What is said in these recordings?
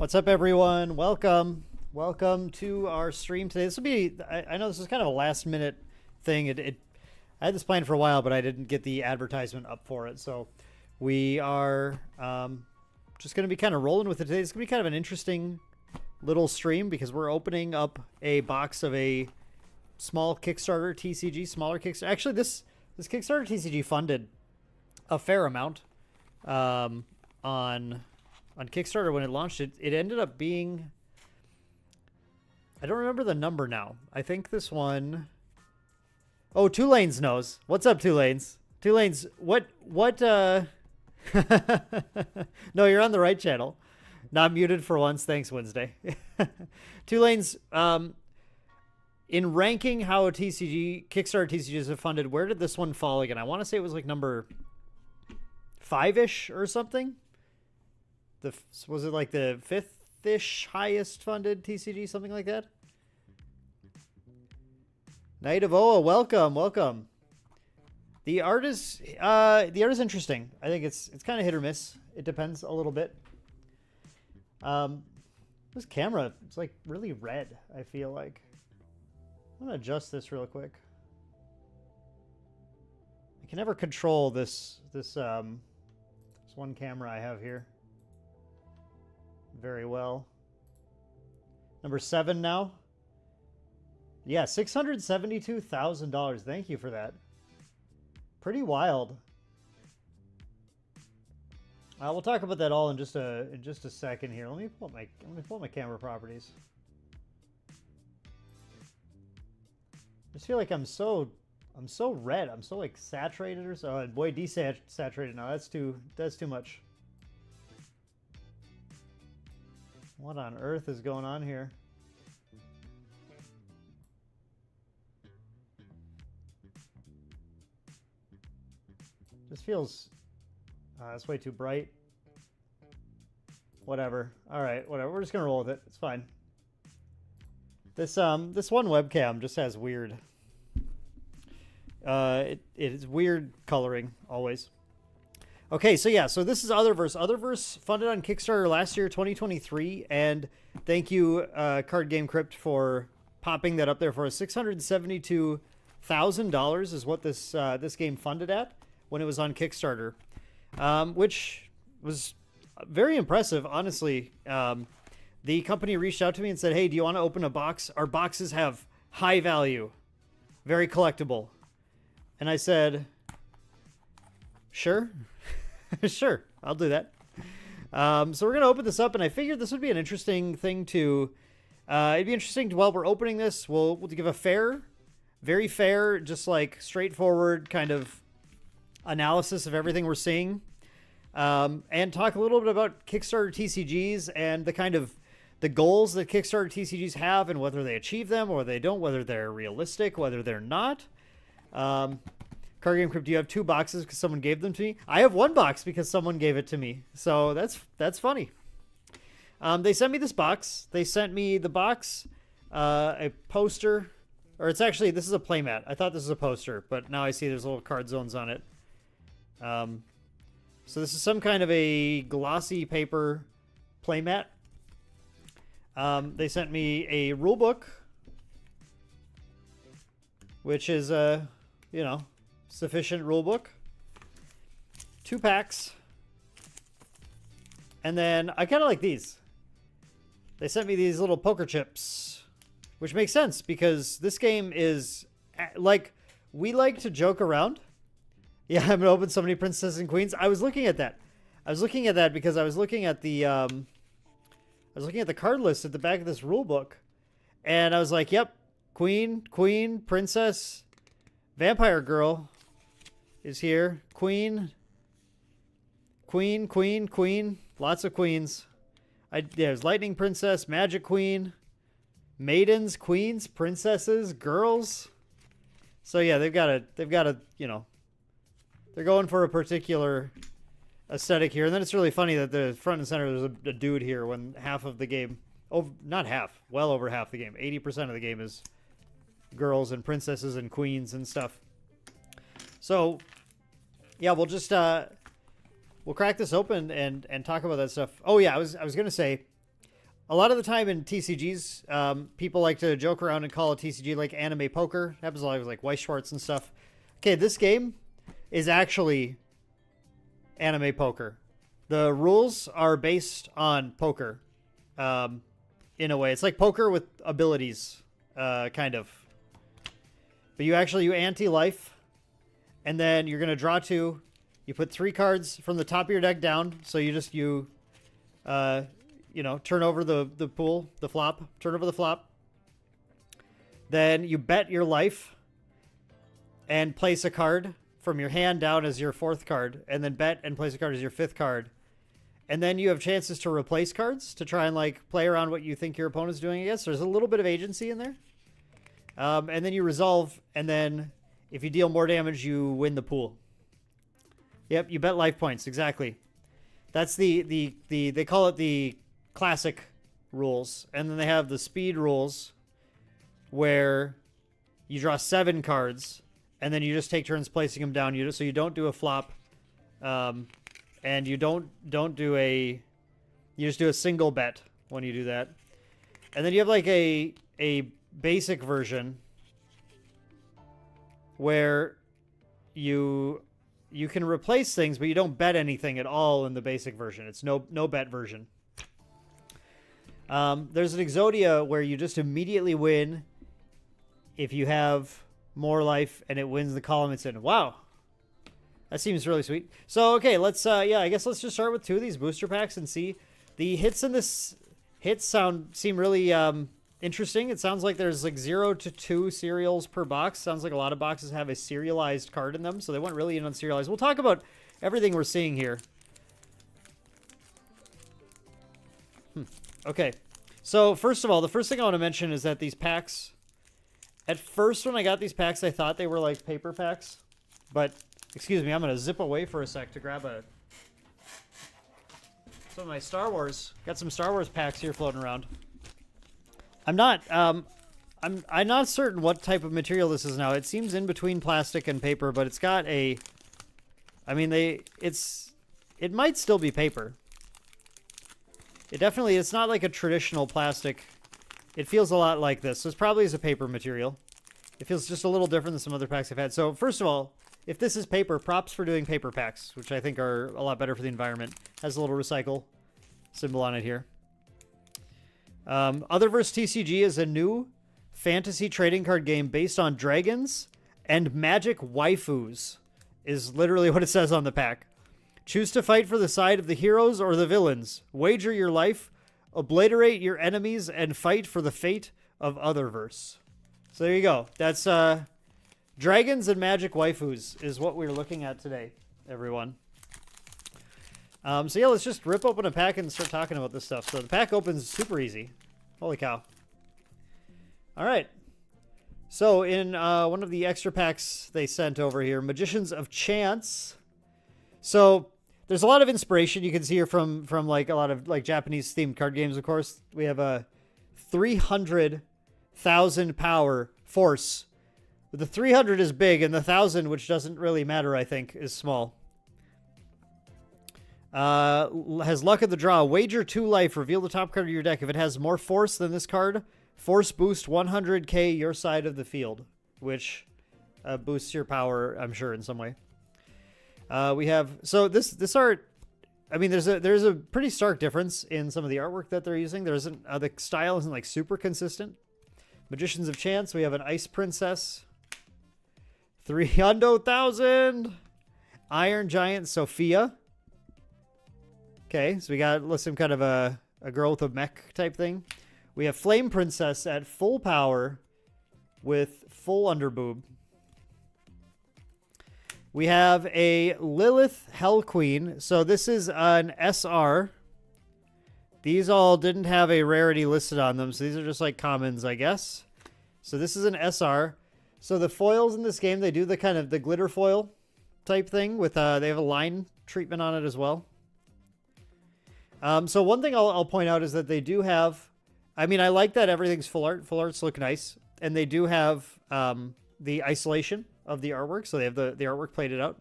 What's up, everyone? Welcome to our stream today. This will be, I know this is kind of a last minute thing. I had this planned for a while, but I didn't get the advertisement up for it. So we are just going to be kind of rolling with it today. It's going to be kind of an interesting little stream because we're opening up a box of a small Kickstarter TCG, smaller Kickstarter. Actually, this Kickstarter TCG funded a fair amount on Kickstarter when it launched. It ended up being, I don't remember the number now. I think this one, oh, Tulanes knows. What's up, Tulanes? Tulanes, what no, you're on the right channel. Not muted for once. Thanks, Wednesday. Tulanes, in ranking how a Kickstarter TCGs have funded, where did this one fall again? I want to say it was like number 5-ish or something. Was it like the 5th-ish highest funded TCG, something like that? Night of Oa, welcome. The art is interesting. I think it's kind of hit or miss. It depends a little bit. This camera, it's like really red, I feel like. I'm gonna adjust this real quick. I can never control this one camera I have here very well. Number 7 now. Yeah, $672,000. Thank you for that. Pretty wild. We'll talk about that all in just a second here. Let me pull up my camera properties. I just feel like I'm so red. I'm so like saturated or so. Boy, desaturated now. That's too much. What on earth is going on here? This feels that's way too bright. Whatever. All right, whatever. We're just gonna roll with it. It's fine. This one webcam just has weird. It is weird coloring always. Okay, so yeah, so this is Otherverse. Otherverse funded on Kickstarter last year, 2023, and thank you, Card Game Crypt, for popping that up there for us. $672,000 is what this game funded at when it was on Kickstarter, which was very impressive, honestly. The company reached out to me and said, hey, do you want to open a box? Our boxes have high value, very collectible. And I said, sure. Sure, I'll do that. So we're going to open this up, and I figured this would be an interesting thing to... it'd be interesting to, while we're opening this, we'll give a fair, very fair, just like straightforward kind of analysis of everything we're seeing. And talk a little bit about Kickstarter TCGs and the kind of the goals that Kickstarter TCGs have and whether they achieve them or they don't, whether they're realistic, whether they're not. Card Game Crypt, do you have 2 boxes because someone gave them to me? I have 1 box because someone gave it to me. So that's funny. They sent me this box. They sent me the box, a poster, or it's actually, this is a playmat. I thought this was a poster, but now I see there's little card zones on it. So this is some kind of a glossy paper playmat. They sent me a rule book, which is a, sufficient rule book. 2 packs. And then I kind of like these. They sent me these little poker chips, which makes sense because this game is like, we like to joke around. Yeah, I'm going to open so many princesses and queens. I was looking at that. Because I was looking at the card list at the back of this rule book, and I was like, yep, queen, princess, vampire girl is here. Queen. Lots of queens. There's lightning princess, magic queen, maidens, queens, princesses, girls. So yeah, they've got a, they're going for a particular aesthetic here. And then it's really funny that the front and center there's a dude here when half of the game, not half, well over half the game, 80% of the game is girls and princesses and queens and stuff. So yeah, we'll just we'll crack this open and talk about that stuff. Oh yeah, I was gonna say, a lot of the time in TCGs, people like to joke around and call a TCG like anime poker. It happens a lot with like Weiss Schwartz and stuff. Okay, this game is actually anime poker. The rules are based on poker, in a way. It's like poker with abilities, kind of. But you ante-life, and then you're gonna draw 2. You put 3 cards from the top of your deck down. So you turn over the pool, the flop. Turn over the flop. Then you bet your life, and place a card from your hand down as your 4th card, and then bet and place a card as your 5th card. And then you have chances to replace cards to try and like play around what you think your opponent's doing against. There's a little bit of agency in there. And then you resolve, and then if you deal more damage, you win the pool. Yep, you bet life points, exactly. That's they call it the classic rules. And then they have the speed rules where you draw 7 cards, and then you just take turns placing them down. So you don't do a flop, and you don't do you just do a single bet when you do that. And then you have like a basic version where you can replace things, but you don't bet anything at all in the basic version. It's no bet version. There's an Exodia where you just immediately win if you have more life and it wins the column it's in. Wow. That seems really sweet. So, okay, let's, yeah, I guess let's just start with 2 of these booster packs and see. The hits in this seem really interesting. It sounds like there's like 0 to 2 serials per box. Sounds like a lot of boxes have a serialized card in them, so they went really in on serialized. We'll talk about everything we're seeing here. Okay, so first of all, the first thing I want to mention is that these packs, at first when I got these packs, I thought they were like paper packs, but, excuse me, I'm going to zip away for a sec to grab some of my Star Wars. Got some Star Wars packs here floating around. I'm not certain what type of material this is now. It seems in between plastic and paper, but it's got a, I mean, it might still be paper. It's not like a traditional plastic. It feels a lot like this. So it probably is a paper material. It feels just a little different than some other packs I've had. So first of all, if this is paper, props for doing paper packs, which I think are a lot better for the environment. Has a little recycle symbol on it here. Otherverse TCG is a new fantasy trading card game based on dragons and magic waifus, is literally what it says on the pack. Choose to fight for the side of the heroes or the villains. Wager your life, obliterate your enemies, and fight for the fate of Otherverse. So there you go. That's dragons and magic waifus is what we're looking at today, everyone. So yeah, let's just rip open a pack and start talking about this stuff. So the pack opens super easy. Holy cow. All right. So in one of the extra packs they sent over here, Magicians of Chance. So there's a lot of inspiration you can see here from like a lot of like Japanese themed card games, of course. We have a 300,000 power force. The 300 is big, and the 1,000, which doesn't really matter, I think, is small. Has luck of the draw. Wager 2 life. Reveal the top card of your deck. If it has more force than this card, force boost 100k your side of the field, which boosts your power, I'm sure, in some way. We have, so this art, I mean, there's a pretty stark difference in some of the artwork that they're using. There isn't, the style isn't like super consistent. Magicians of Chance. We have an Ice Princess. 300,000. Iron Giant Sophia. Okay, so we got some kind of a girl with a mech type thing. We have Flame Princess at full power with full underboob. We have a Lilith Hell Queen. So this is an SR. These all didn't have a rarity listed on them, so these are just like commons, I guess. So this is an SR. So the foils in this game, they do the kind of the glitter foil type thing with they have a line treatment on it as well. So one thing I'll point out is that they do have, I mean, I like that everything's full art. Full arts look nice. And they do have the isolation of the artwork. So they have the artwork plated out.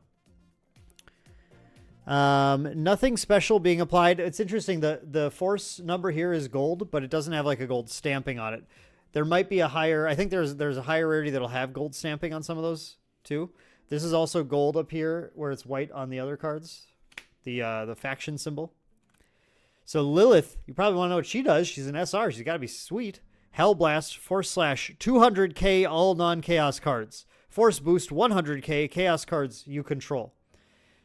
Nothing special being applied. It's interesting. The force number here is gold, but it doesn't have like a gold stamping on it. There might be a higher, I think there's a higher rarity that'll have gold stamping on some of those too. This is also gold up here where it's white on the other cards. The faction symbol. So Lilith, you probably want to know what she does. She's an SR. She's got to be sweet. Hellblast, Force Slash, 200k all non-chaos cards. Force Boost, 100k chaos cards you control.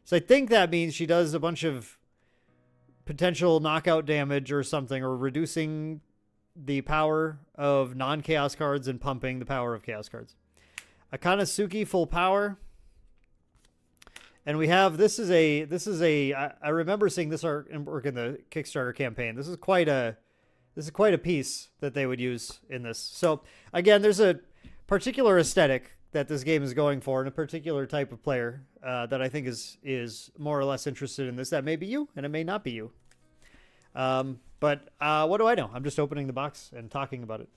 So I think that means she does a bunch of potential knockout damage or something, or reducing the power of non-chaos cards and pumping the power of chaos cards. Akatsuki, full power. And we have, this is a, I remember seeing this artwork in the Kickstarter campaign. This is quite a piece that they would use in this. So again, there's a particular aesthetic that this game is going for, and a particular type of player that I think is more or less interested in this. That may be you, and it may not be you. But what do I know? I'm just opening the box and talking about it.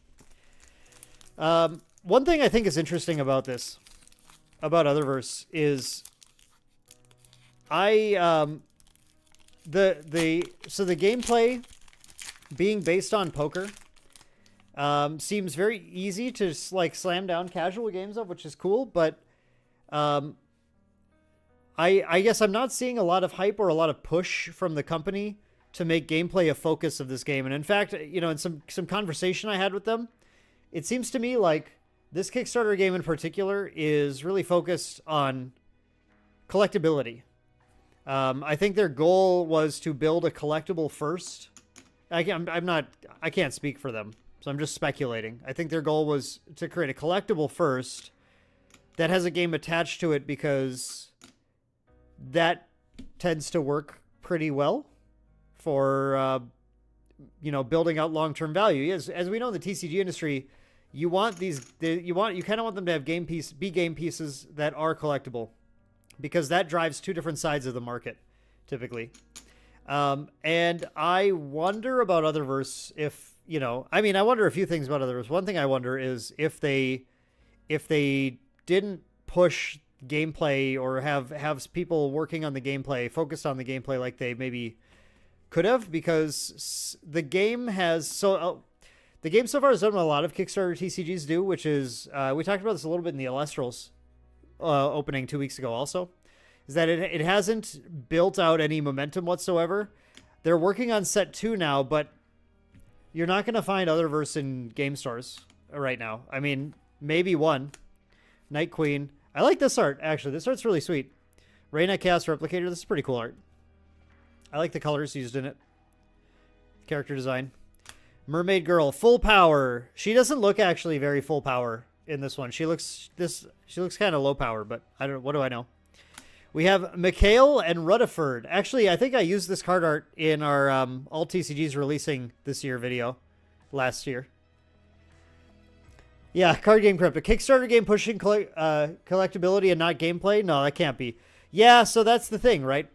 One thing I think is interesting about this, about Otherverse, is the gameplay being based on poker seems very easy to like slam down casual games of, which is cool, but I guess I'm not seeing a lot of hype or a lot of push from the company to make gameplay a focus of this game. And in fact, you know, in some conversation I had with them, it seems to me like this Kickstarter game in particular is really focused on collectability. I think their goal was to build a collectible first. I can't speak for them, so I'm just speculating. I think their goal was to create a collectible first that has a game attached to it, because that tends to work pretty well for, building out long-term value. As we know in the TCG industry, you kind of want them to have game pieces that are collectible, because that drives two different sides of the market, typically. And I wonder about Otherverse I wonder a few things about Otherverse. One thing I wonder is if they didn't push gameplay or have people working on the gameplay, focused on the gameplay like they maybe could have, because the game so far has done what a lot of Kickstarter TCGs do, which is, we talked about this a little bit in the Illustrals opening 2 weeks ago also, is that it hasn't built out any momentum whatsoever. They're working on set 2 now, but you're not going to find Otherverse in game stores right now. I mean, maybe one. Night Queen. I like this art, actually. This art's really sweet. Reyna Chaos Replicator. This is pretty cool art. I like the colors used in it. Character design. Mermaid Girl. Full power. She doesn't look actually very full power in this one. She looks kind of low power, but what do I know? We have Mikhail and Rutherford. Actually, I think I used this card art in our all TCGs releasing this year video last year. Yeah, Card Game Crypt. A Kickstarter game pushing collectability and not gameplay? No, that can't be. Yeah, so that's the thing, right?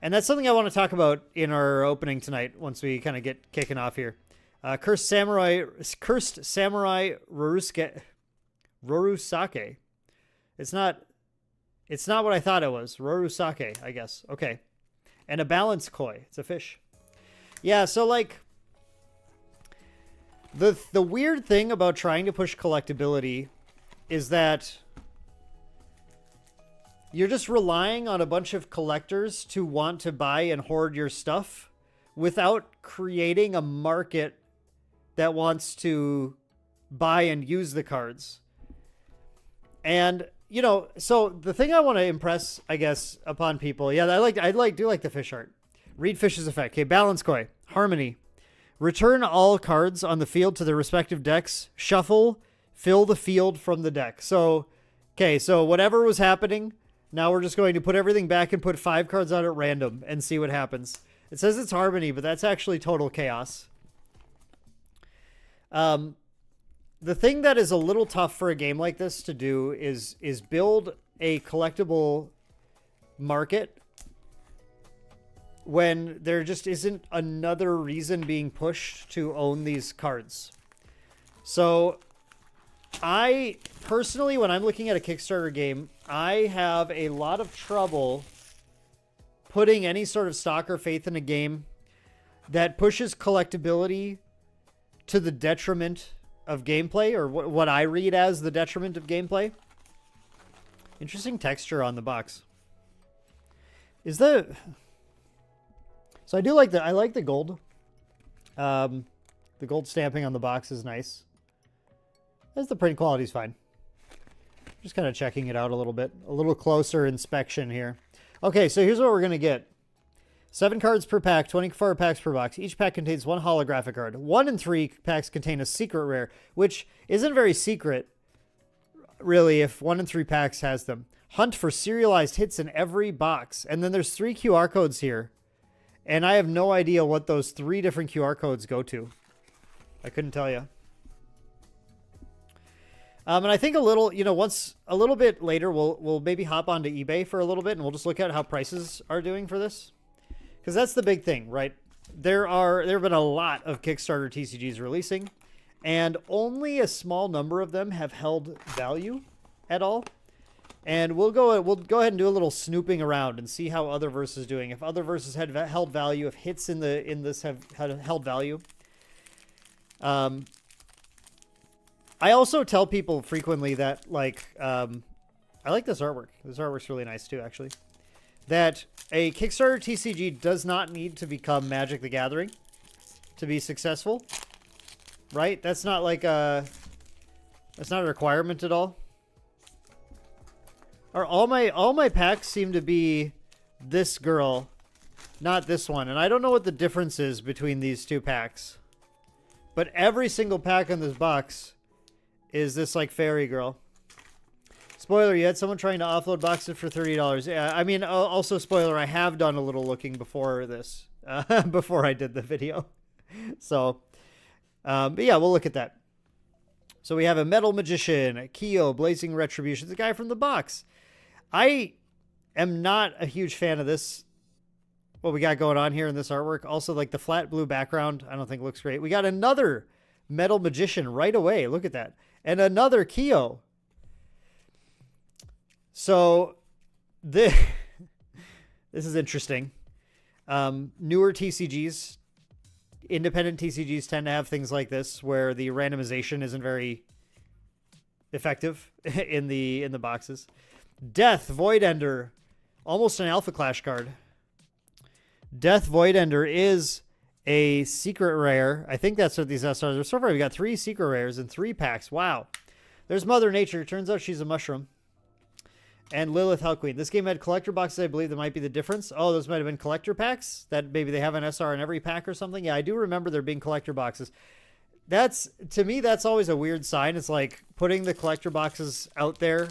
And that's something I want to talk about in our opening tonight once we kind of get kicking off here. Cursed Samurai Rorusake. It's not what I thought it was. Rorusake, I guess. Okay. And a balance koi. It's a fish. Yeah, so like the weird thing about trying to push collectability is that you're just relying on a bunch of collectors to want to buy and hoard your stuff without creating a market that wants to buy and use the cards. And so the thing I want to impress, I guess, upon people, yeah, I do like the fish art. Read Fish's effect. Okay, balance koi, harmony. Return all cards on the field to their respective decks. Shuffle, fill the field from the deck. So, okay, so whatever was happening, now we're just going to put everything back and put 5 cards out at random and see what happens. It says it's harmony, but that's actually total chaos. The thing that is a little tough for a game like this to do is build a collectible market when there just isn't another reason being pushed to own these cards. So I personally, when I'm looking at a Kickstarter game, I have a lot of trouble putting any sort of stock or faith in a game that pushes collectability to the detriment of gameplay, or what I read as the detriment of gameplay. Interesting texture on the box. So I like the gold. The gold stamping on the box is nice. The print quality is fine. Just kind of checking it out a little bit. A little closer inspection here. Okay, so here's what we're going to get. 7 cards per pack, 24 packs per box. Each pack contains 1 holographic card. 1 and 3 packs contain a secret rare, which isn't very secret, really, if 1 and 3 packs has them. Hunt for serialized hits in every box. And then there's 3 QR codes here. And I have no idea what those 3 different QR codes go to. I couldn't tell you. And I think a little bit later, we'll maybe hop onto eBay for a little bit, and we'll just look at how prices are doing for this. Because that's the big thing, right? There have been a lot of Kickstarter TCGs releasing, and only a small number of them have held value at all. And we'll go ahead and do a little snooping around and see how Otherverse is doing. If Otherverse has held value, if hits in this have held value. I also tell people frequently that I like this artwork. This artwork's really nice too, actually. That a Kickstarter TCG does not need to become Magic the Gathering to be successful, right? That's not a requirement at all. Are all my packs seem to be this girl, not this one. And I don't know what the difference is between these two packs. But every single pack on this box is this like fairy girl. Spoiler, you had someone trying to offload boxes for $30. Yeah, I mean, also spoiler, I have done a little looking before this, before I did the video. So, but yeah, we'll look at that. So we have a Metal Magician, Kyo, Blazing Retribution, the guy from the box. I am not a huge fan of this, what we got going on here in this artwork. Also, like the flat blue background, I don't think looks great. We got another Metal Magician right away. Look at that. And another Kyo. So this is interesting. Newer TCGs, independent TCGs tend to have things like this where the randomization isn't very effective in the boxes. Death Void Ender, almost an Alpha Clash card. Death Void Ender is a secret rare. I think that's what these SRs are. So far, we got 3 secret rares in 3 packs. Wow. There's Mother Nature. Turns out she's a mushroom. And Lilith Hellqueen. This game had collector boxes. I believe that might be the difference. Oh, those might have been collector packs. That maybe they have an SR in every pack or something. Yeah, I do remember there being collector boxes. That's, to me, that's always a weird sign. It's like putting the collector boxes out there.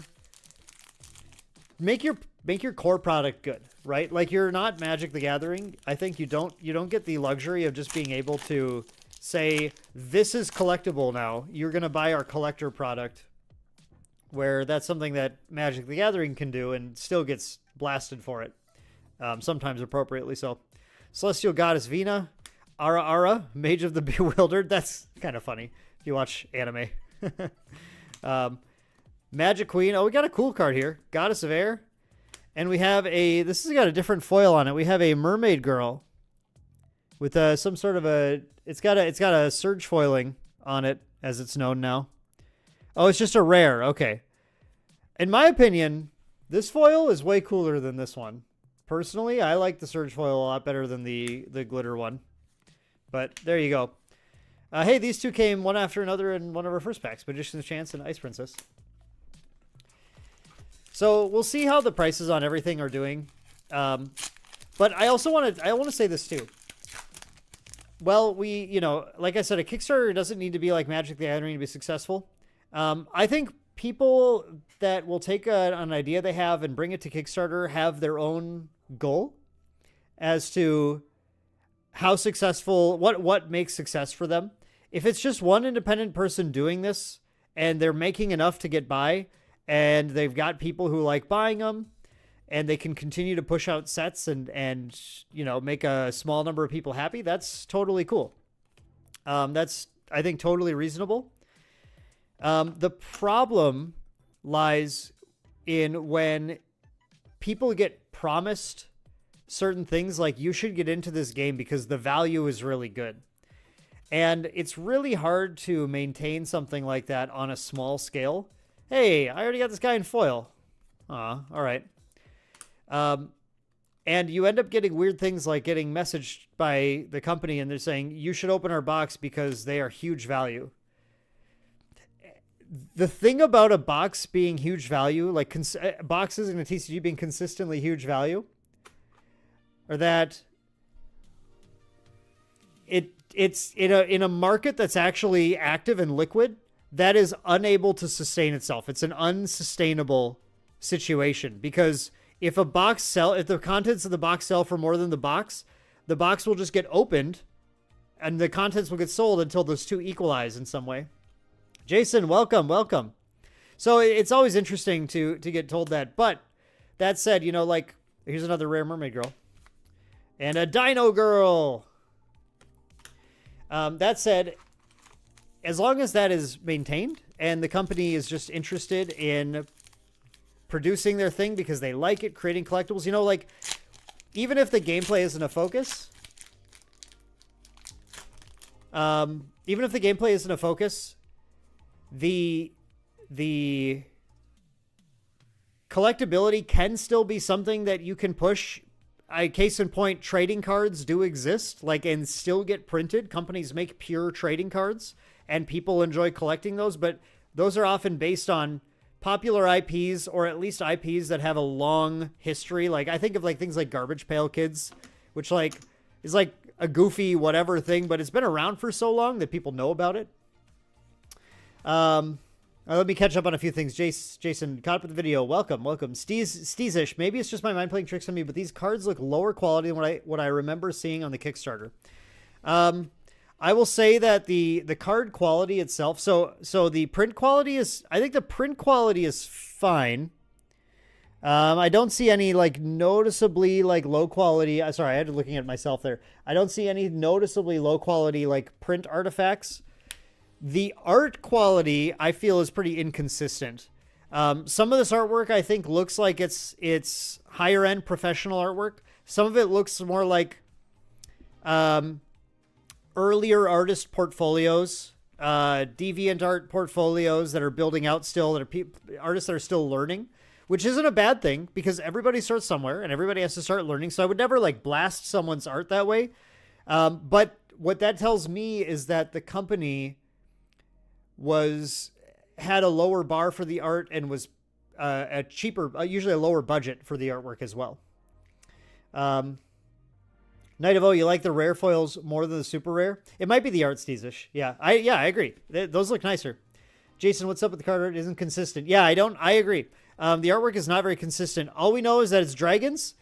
Make your core product good, right? Like, you're not Magic the Gathering. I think you don't get the luxury of just being able to say, this is collectible now. You're going to buy our collector product. Where that's something that Magic the Gathering can do and still gets blasted for it. Sometimes appropriately so. Celestial Goddess Vina. Ara Ara, Mage of the Bewildered. That's kind of funny if you watch anime. Magic Queen. Oh, we got a cool card here. Goddess of Air. And we have this has got a different foil on it. We have a Mermaid Girl with some sort of a, it's got a surge foiling on it as it's known now. Oh, it's just a rare. Okay. In my opinion, this foil is way cooler than this one. Personally, I like the Surge foil a lot better than the glitter one. But there you go. Hey, these two came one after another in one of our first packs. Magician's Chance and Ice Princess. So we'll see how the prices on everything are doing. But I also want to say this too. Well, like I said, a Kickstarter doesn't need to be like Magic the Gathering to be successful. I think people that will take an idea they have and bring it to Kickstarter have their own goal as to how successful, what makes success for them. If it's just one independent person doing this and they're making enough to get by and they've got people who like buying them and they can continue to push out sets and make a small number of people happy, that's totally cool. That's, I think, totally reasonable. The problem lies in when people get promised certain things like you should get into this game because the value is really good. And it's really hard to maintain something like that on a small scale. Hey, I already got this guy in foil. All right. And you end up getting weird things like getting messaged by the company and they're saying, you should open our box because they are huge value. The thing about a box being huge value, like boxes in a TCG being consistently huge value, or that it's in a market that's actually active and liquid, that is unable to sustain itself. It's an unsustainable situation because if the contents of the box sell for more than the box will just get opened and the contents will get sold until those two equalize in some way. Jason, welcome. So it's always interesting to get told that. But that said, like, here's another rare mermaid girl. And a dino girl. That said, as long as that is maintained and the company is just interested in producing their thing because they like it, creating collectibles, like, even if the gameplay isn't a focus, the collectability can still be something that you can push. Case in point, trading cards do exist, and still get printed. Companies make pure trading cards, and people enjoy collecting those, but those are often based on popular IPs, or at least IPs that have a long history. Like I think of like things like Garbage Pail Kids, which like is like a goofy whatever thing, but it's been around for so long that people know about it. Let me catch up on a few things. Jason, caught up with the video. Welcome. Steezish. Maybe it's just my mind playing tricks on me, but these cards look lower quality than what I remember seeing on the Kickstarter. I will say that the card quality itself. So the print quality is. I think the print quality is fine. I don't see any like noticeably like low quality. Sorry, I had to looking at myself there. I don't see any noticeably low quality like print artifacts. The art quality, I feel, is pretty inconsistent. Some of this artwork, I think, looks like it's higher-end professional artwork. Some of it looks more like earlier artist portfolios, deviant art portfolios that are building out still, that are artists that are still learning, which isn't a bad thing because everybody starts somewhere and everybody has to start learning. So I would never like blast someone's art that way. But what that tells me is that the company had a lower bar for the art and was a cheaper, usually a lower budget for the artwork as well. Night of O, you like the rare foils more than the super rare? It might be the art, Steezish. Yeah, I agree. Those look nicer. Jason, what's up with the card art? It isn't consistent. Yeah, I agree. The artwork is not very consistent. All we know is that it's dragons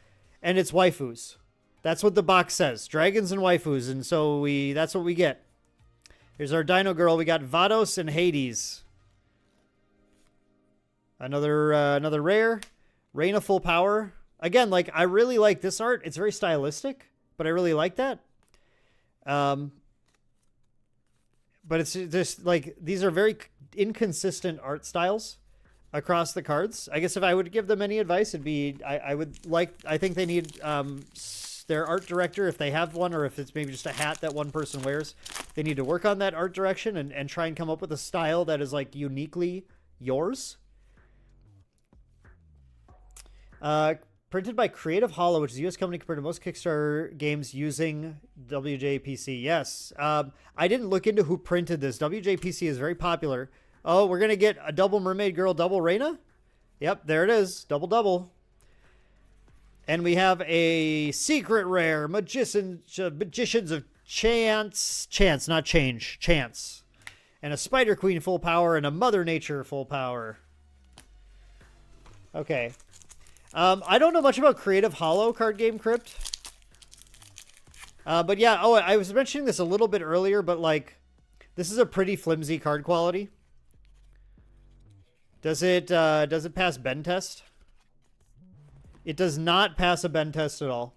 and it's waifus. That's what the box says. Dragons and waifus. And so that's what we get. Here's our Dino Girl. We got Vados and Hades. Another rare. Reign of Full Power. Again, like, I really like this art. It's very stylistic, but I really like that. But it's just, like, these are very inconsistent art styles across the cards. I guess if I would give them any advice, it'd be, I think they need their art director, if they have one, or if it's maybe just a hat that one person wears, they need to work on that art direction and try and come up with a style that is like uniquely yours. Printed by Creative Hollow, which is a US company compared to most Kickstarter games using WJPC. Yes. I didn't look into who printed this. WJPC is very popular. Oh, we're going to get a double Mermaid Girl, double Reina? Yep, there it is. Double. And we have a secret rare, Magicians of Chance. Chance, not change. Chance. And a Spider Queen full power and a Mother Nature full power. Okay. I don't know much about Creative Hollow Card Game Crypt. But yeah, I was mentioning this a little bit earlier, but like, this is a pretty flimsy card quality. Does it pass bend test? It does not pass a bend test at all.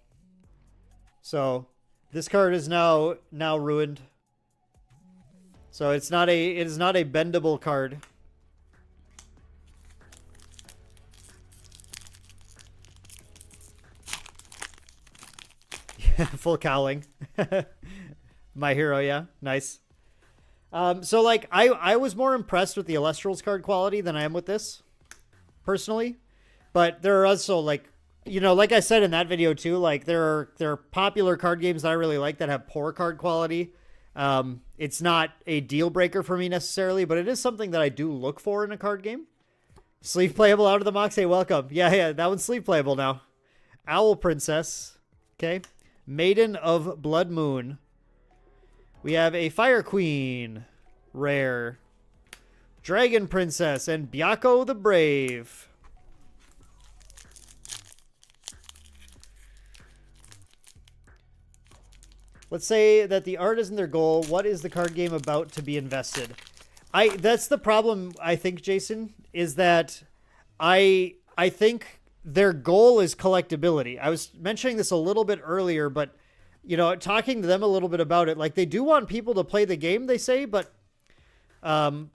So this card is now ruined. So it is not a bendable card. Full cowling. My hero, yeah. Nice. So like I was more impressed with the Illustrals card quality than I am with this, personally. But there are also like, you know, like I said in that video too, like there are popular card games that I really like that have poor card quality. It's not a deal breaker for me necessarily, but it is something that I do look for in a card game. Sleeve playable out of the box. Hey, welcome. Yeah, that one's sleeve playable now. Owl Princess. Okay. Maiden of Blood Moon. We have a Fire Queen. Rare. Dragon Princess and Byakko the Brave. Let's say that the art isn't their goal. What is the card game about to be invested? That's the problem, I think, Jason, is that I think their goal is collectability. I was mentioning this a little bit earlier, but, you know, talking to them a little bit about it, like, they do want people to play the game, they say, but the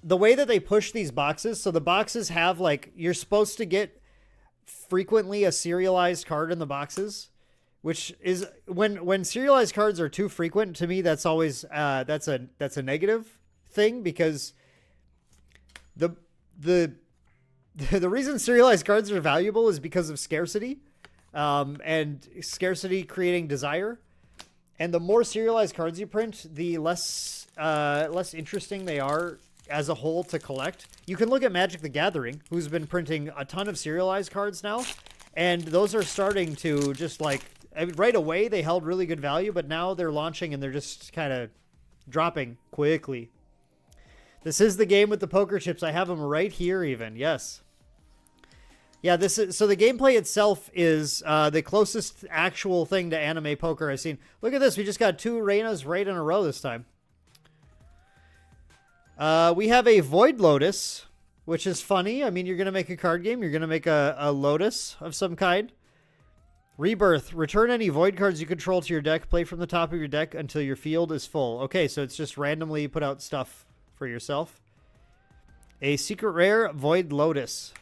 way that they push these boxes, so the boxes have, like, you're supposed to get frequently a serialized card in the boxes, which is when serialized cards are too frequent, to me, that's always that's a negative thing, because the reason serialized cards are valuable is because of scarcity, and scarcity creating desire. And the more serialized cards you print, the less interesting they are as a whole to collect. You can look at Magic the Gathering, who's been printing a ton of serialized cards now, and those are starting to just like, I mean, right away they held really good value, but now they're launching and they're just kind of dropping quickly. This is the game with the poker chips. I have them right here even. Yes. Yeah, this is, so the gameplay itself is the closest actual thing to anime poker I've seen. Look at this. We just got 2 Reinas right in a row this time. We have a Void Lotus, which is funny. I mean, you're going to make a card game. You're going to make a Lotus of some kind. Rebirth. Return any Void cards you control to your deck. Play from the top of your deck until your field is full. Okay, so it's just randomly put out stuff for yourself. A secret rare, Void Lotus.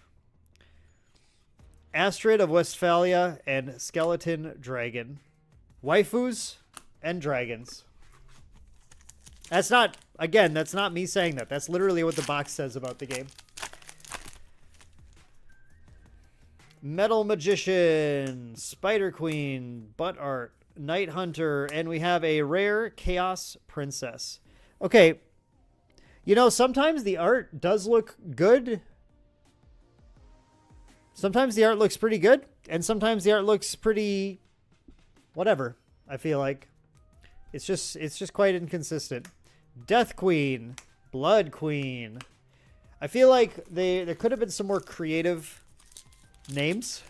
Astrid of Westphalia and Skeleton Dragon. Waifus and dragons. That's not, again, that's not me saying that. That's literally what the box says about the game. Metal Magician, Spider Queen, Butt Art, Night Hunter, and we have a rare Chaos Princess. Okay, you know, sometimes the art does look good. Sometimes the art looks pretty good, and sometimes the art looks pretty whatever, I feel like. It's just quite inconsistent. Death Queen, Blood Queen. I feel like there could have been some more creative names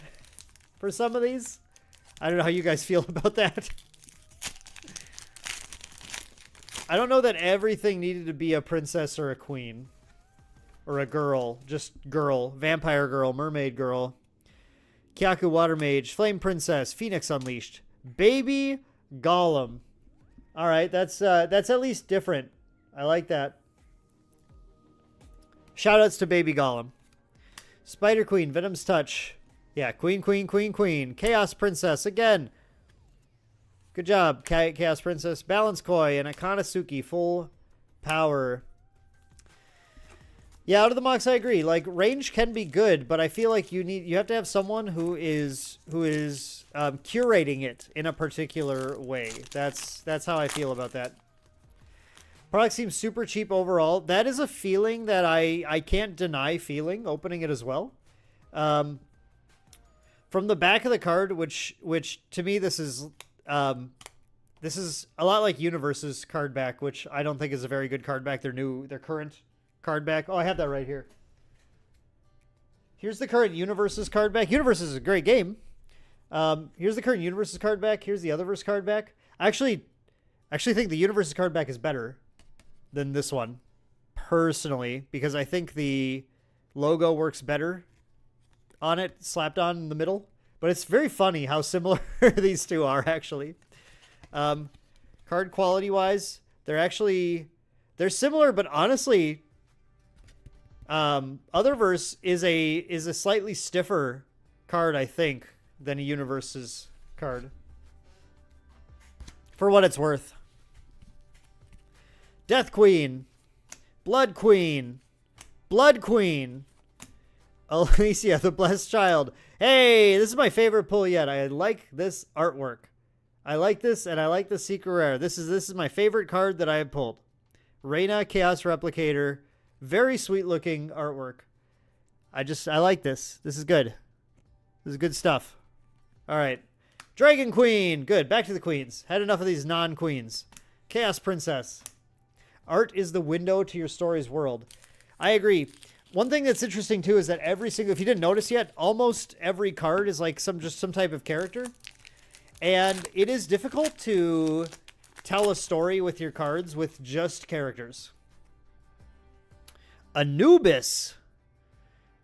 for some of these. I don't know how you guys feel about that. I don't know that everything needed to be a princess or a queen. Or a girl. Just girl. Vampire girl. Mermaid girl. Kyaku Water Mage. Flame Princess. Phoenix Unleashed. Baby Golem. Alright, that's at least different. I like that. Shoutouts to Baby Golem. Spider Queen. Venom's Touch. Yeah, Queen, Queen, Queen, Queen. Chaos Princess. Again. Good job, Chaos Princess. Balance Koi and Akatsuki. Full power. Yeah, out of the box, I agree. Like, range can be good, but I feel like you have to have someone who is curating it in a particular way. That's how I feel about that. Product seems super cheap overall. That is a feeling that I can't deny feeling opening it as well. From the back of the card, which to me this is a lot like Universe's card back, which I don't think is a very good card back. Their current card back. Oh, I have that right here. Here's the current Universe's card back. Universe is a great game. Here's the current Universe's card back. Here's the Otherverse card back. I actually think the Universe's card back is better than this one, personally, because I think the logo works better on it, slapped on in the middle. But it's very funny how similar these two are, actually. Card quality-wise, they're similar, but honestly, Otherverse is a slightly stiffer card, I think, than a Universe's card. For what it's worth. Death Queen. Blood Queen. Blood Queen. Alicia, the Blessed Child. Hey, this is my favorite pull yet. I like this artwork. I like this, and I like the secret rare. This is my favorite card that I have pulled. Reina Chaos Replicator. Very sweet looking artwork. I like this. This is good. This is good stuff. All right. Dragon Queen. Good. Back to the queens. Had enough of these non-queens. Chaos Princess. Art is the window to your story's world. I agree. One thing that's interesting too is that every single, if you didn't notice yet, almost every card is like some type of character. And it is difficult to tell a story with your cards with just characters. Anubis.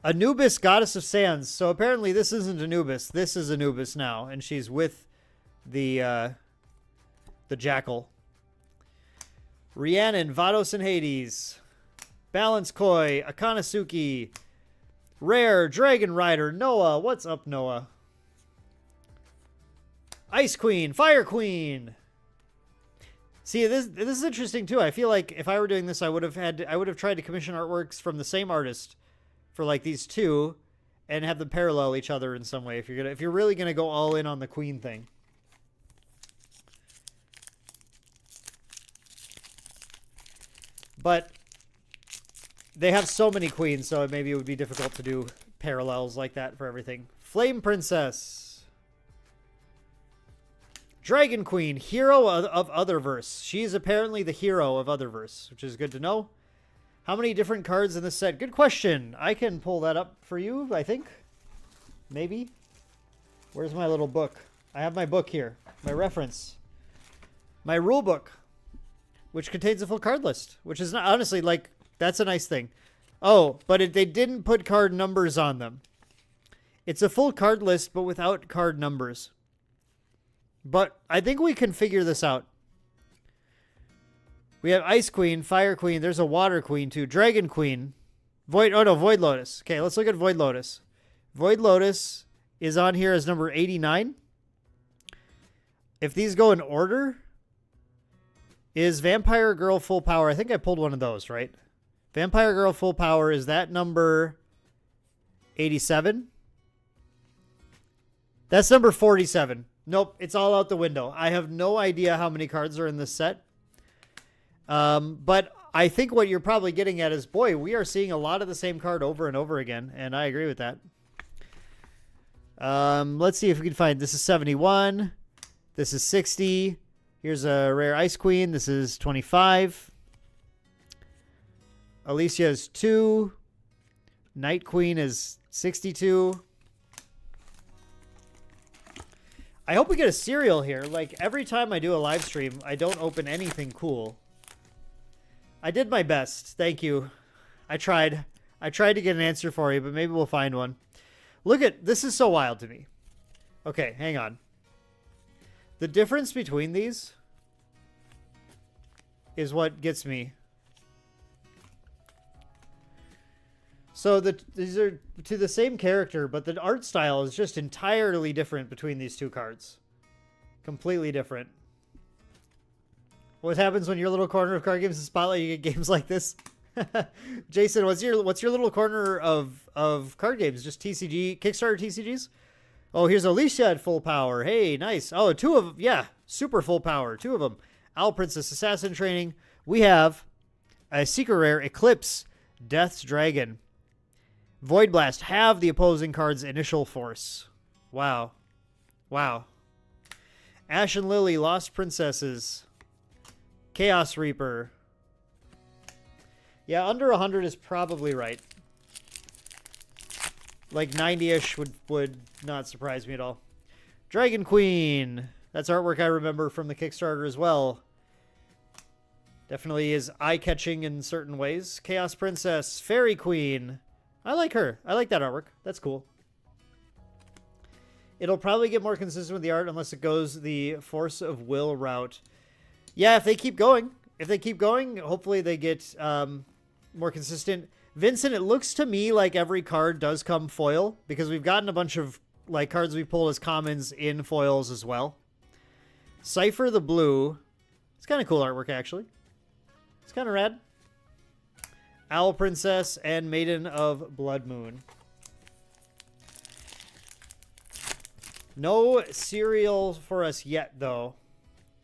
Anubis, Goddess of Sands. So apparently this isn't Anubis. This is Anubis now. And she's with the Jackal. Rhiannon, Vados and Hades. Balance Koi, Akatsuki. Rare, Dragon Rider, Noah. What's up, Noah? Ice Queen, Fire Queen. See, this is interesting too. I feel like if I were doing this, I would have tried to commission artworks from the same artist for like these two, and have them parallel each other in some way. If you're really gonna go all in on the Queen thing. But they have so many queens, so maybe it would be difficult to do parallels like that for everything. Flame Princess. Dragon Queen, hero of Otherverse. She's apparently the hero of Otherverse, which is good to know. How many different cards in this set? Good question. I can pull that up for you, I think. Maybe. Where's my little book? I have my book here. My reference. My rule book. Which contains a full card list. Which is not, honestly, like, that's a nice thing. Oh, but they didn't put card numbers on them. It's a full card list, but without card numbers. But I think we can figure this out. We have Ice Queen, Fire Queen. There's a Water Queen, too. Dragon Queen. Void Lotus. Okay, let's look at Void Lotus. Void Lotus is on here as number 89. If these go in order, is Vampire Girl Full Power? I think I pulled one of those, right? Vampire Girl Full Power, is that number 87? That's number 47. Nope, it's all out the window. I have no idea how many cards are in this set. But I think what you're probably getting at is, boy, we are seeing a lot of the same card over and over again, and I agree with that. Let's see if we can find, this is 71. This is 60. Here's a rare Ice Queen. This is 25. Alicia is 2. Night Queen is 62. I hope we get a serial here. Like, every time I do a live stream, I don't open anything cool. I did my best. Thank you. I tried. I tried to get an answer for you, but maybe we'll find one. Look at, this is so wild to me. Okay, hang on. The difference between these is what gets me. So these are to the same character, but the art style is just entirely different between these two cards. Completely different. What happens when your little corner of card games is spotlight? You get games like this. Jason, what's your little corner of card games? Just TCG, Kickstarter TCGs? Oh, here's Alicia at full power. Hey, nice. Oh, two of them. Yeah, super full power. Two of them. Owl Princess Assassin Training. We have a secret rare Eclipse Death's Dragon. Void Blast. Have the opposing card's initial force. Wow. Wow. Ash and Lily Lost Princesses. Chaos Reaper. Yeah, under 100 is probably right. Like 90-ish would not surprise me at all. Dragon Queen. That's artwork I remember from the Kickstarter as well. Definitely is eye-catching in certain ways. Chaos Princess. Fairy Queen. I like her. I like that artwork. That's cool. It'll probably get more consistent with the art unless it goes the Force of Will route. Yeah, if they keep going. If they keep going, hopefully they get more consistent. Vincent, it looks to me like every card does come foil, because we've gotten a bunch of like cards we pulled as commons in foils as well. Cypher the Blue. It's kind of cool artwork, actually. It's kind of rad. Owl Princess and Maiden of Blood Moon. No cereal for us yet, though.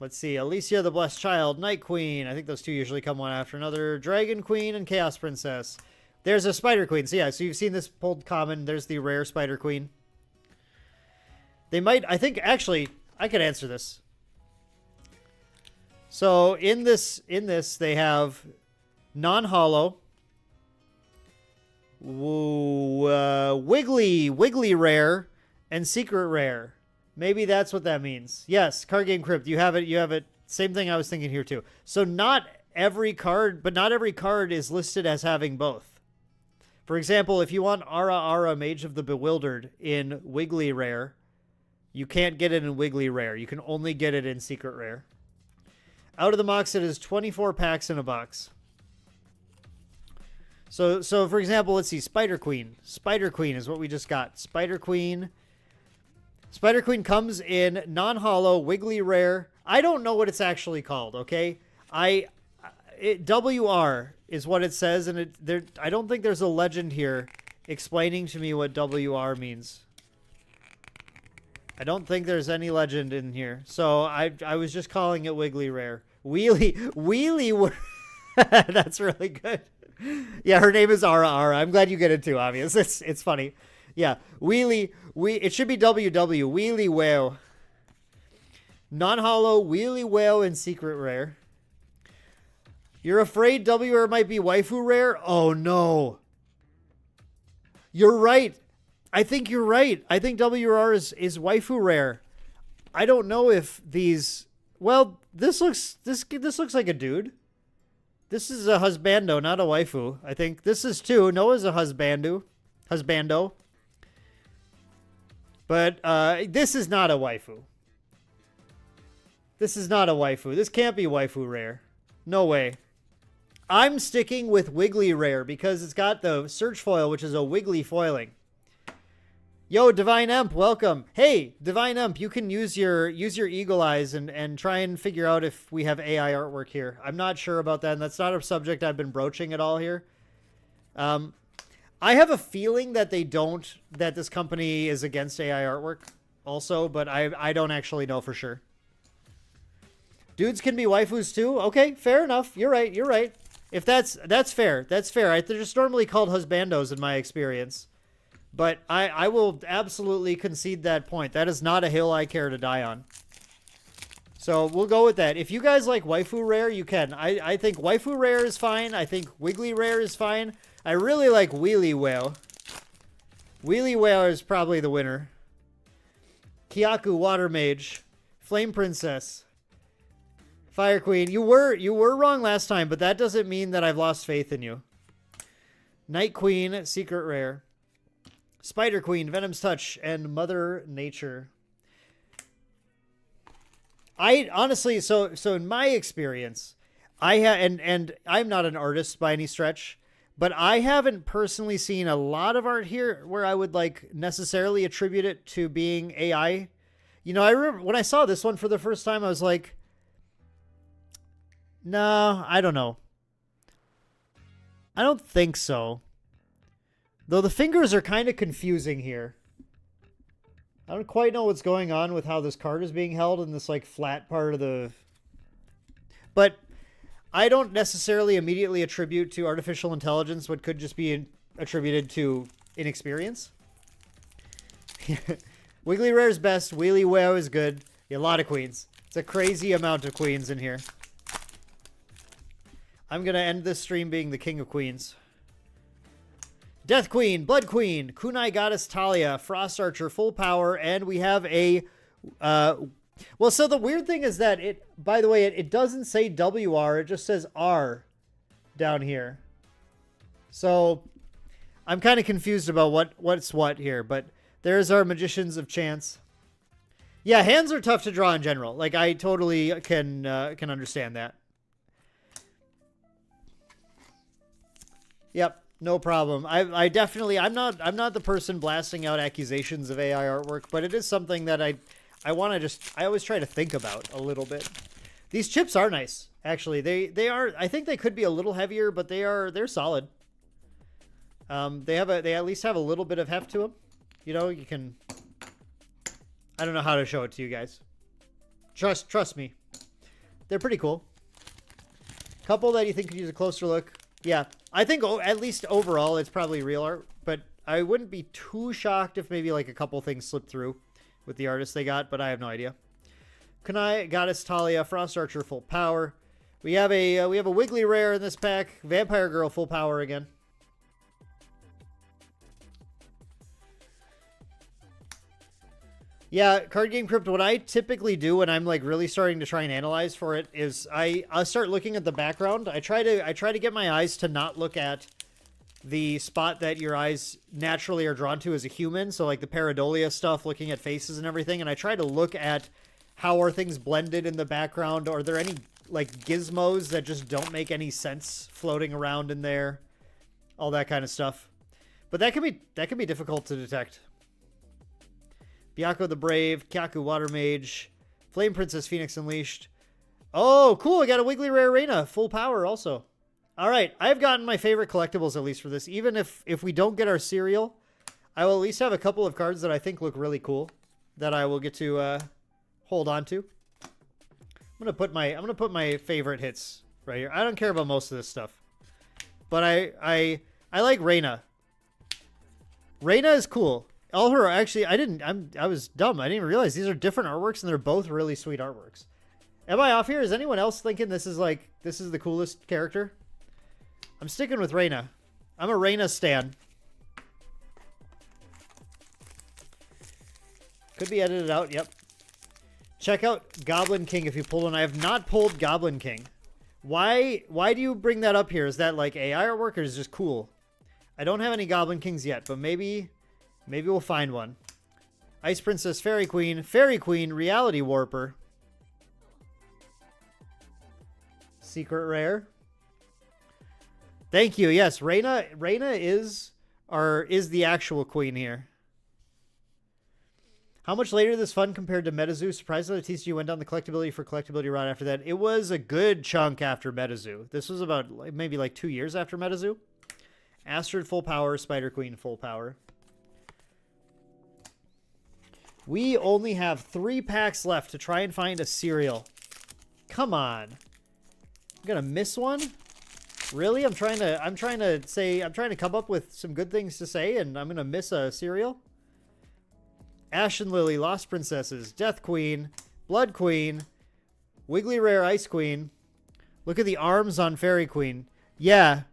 Let's see. Alicia the Blessed Child, Night Queen. I think those two usually come one after another. Dragon Queen and Chaos Princess. There's a Spider Queen. So yeah, so you've seen this pulled common. There's the rare Spider Queen. They might, I think, actually, I could answer this. So in this, they have non-hollow, wiggly rare, and secret rare. Maybe that's what that means. Yes, Card Game Crypt. You have it. Same thing I was thinking here too. So not every card, but not every card is listed as having both. For example, if you want Ara Mage of the Bewildered in Wiggly Rare, you can't get it in Wiggly Rare. You can only get it in Secret Rare. Out of the box, it is 24 packs in a box. So for example, let's see, Spider Queen. Spider Queen is what we just got. Spider Queen. Spider Queen comes in non-hollow, wiggly rare. I don't know what it's actually called, okay? WR is what it says, and I don't think there's a legend here explaining to me what WR means. I don't think there's any legend in here. So I was just calling it wiggly rare. Wheelie. That's really good. Yeah, her name is Ara Ara. I'm glad you get it too, obvious. It's funny. Yeah. It should be WW. Wheelie Whale. Non-hollow, Wheelie Whale, and secret rare. You're afraid WR might be waifu rare? Oh no. You're right. I think you're right. I think WR is waifu rare. I don't know if these. Well, this looks like a dude. This is a husbando, not a waifu. I think this is too. Noah's a husbando. But this is not a waifu. This is not a waifu. This can't be waifu rare. No way. I'm sticking with wiggly rare because it's got the search foil, which is a wiggly foiling. Yo, Divine Emp, welcome. Hey, Divine Emp, you can use your eagle eyes and try and figure out if we have AI artwork here. I'm not sure about that, and that's not a subject I've been broaching at all here. I have a feeling that that this company is against AI artwork also, but I don't actually know for sure. Dudes can be waifus too? Okay, fair enough. You're right. If that's fair. That's fair. They're just normally called husbandos in my experience. But I will absolutely concede that point. That is not a hill I care to die on. So we'll go with that. If you guys like waifu rare, you can. I think waifu rare is fine. I think wiggly rare is fine. I really like Wheelie Whale. Wheelie Whale is probably the winner. Kyaku Water Mage. Flame Princess. Fire Queen. You were wrong last time, but that doesn't mean that I've lost faith in you. Night Queen. Secret Rare. Spider Queen, Venom's Touch, and Mother Nature. I honestly, so in my experience, and I'm not an artist by any stretch, but I haven't personally seen a lot of art here where I would like necessarily attribute it to being AI. You know, I remember when I saw this one for the first time, I was like, no, I don't know. I don't think so. Though the fingers are kind of confusing here. I don't quite know what's going on with how this card is being held in this like flat part of the... But I don't necessarily immediately attribute to artificial intelligence what could just be attributed to inexperience. Wiggly Rare is best. Wheelie Whale is good. Yeah, a lot of queens. It's a crazy amount of queens in here. I'm going to end this stream being the king of queens. Death Queen, Blood Queen, Kunai Goddess Talia, Frost Archer, full power, and we have a... well, so the weird thing is that it, by the way, it doesn't say WR, it just says R down here. So I'm kind of confused about what's what here, but there's our Magicians of Chance. Yeah, hands are tough to draw in general. Like, I totally can understand that. Yep. No problem. I definitely, I'm not the person blasting out accusations of AI artwork, but it is something that I want to I always try to think about a little bit. These chips are nice, actually. They are, I think they could be a little heavier, but they're solid. They at least have a little bit of heft to them. You know, you can, I don't know how to show it to you guys. Trust me. They're pretty cool. Couple that you think could use a closer look. Yeah, I think at least overall it's probably real art, but I wouldn't be too shocked if maybe like a couple things slipped through with the artist they got, but I have no idea. Kunai Goddess Talia, Frost Archer, full power. We have a Wiggly Rare in this pack. Vampire Girl, full power again. Yeah, Card Game Crypt, what I typically do when I'm like really starting to try and analyze for it is I'll start looking at the background. I try to get my eyes to not look at the spot that your eyes naturally are drawn to as a human. So like the pareidolia stuff, looking at faces and everything. And I try to look at how are things blended in the background. Are there any like gizmos that just don't make any sense floating around in there? All that kind of stuff. But that can be difficult to detect. Byakko the Brave, Kyaku Water Mage, Flame Princess Phoenix Unleashed. Oh, cool. I got a Wiggly Rare Reina. Full power also. All right. I've gotten my favorite collectibles at least for this. Even if we don't get our cereal, I will at least have a couple of cards that I think look really cool that I will get to hold on to. I'm gonna put my favorite hits right here. I don't care about most of this stuff. but I like Reyna. Reyna is cool. All her actually, I was dumb. I didn't even realize these are different artworks, and they're both really sweet artworks. Am I off here? Is anyone else thinking this is the coolest character? I'm sticking with Reyna. I'm a Reyna stan. Could be edited out. Yep. Check out Goblin King if you pulled one. I have not pulled Goblin King. Why do you bring that up here? Is that like AI artwork or is it just cool? I don't have any Goblin Kings yet, but maybe we'll find one. Ice Princess, Fairy Queen, Reality Warper. Secret Rare. Thank you. Yes, Reyna is the actual queen here. How much later this fun compared to MetaZoo? Surprised that the TCG went down the collectability for collectability route after that. It was a good chunk after MetaZoo. This was about maybe like 2 years after MetaZoo. Astrid full power, Spider Queen full power. We only have 3 packs left to try and find a cereal. Come on. I'm gonna miss one? Really? I'm trying to come up with some good things to say and I'm gonna miss a cereal? Ashen Lily, Lost Princesses, Death Queen, Blood Queen, Wiggly Rare Ice Queen. Look at the arms on Fairy Queen. Yeah.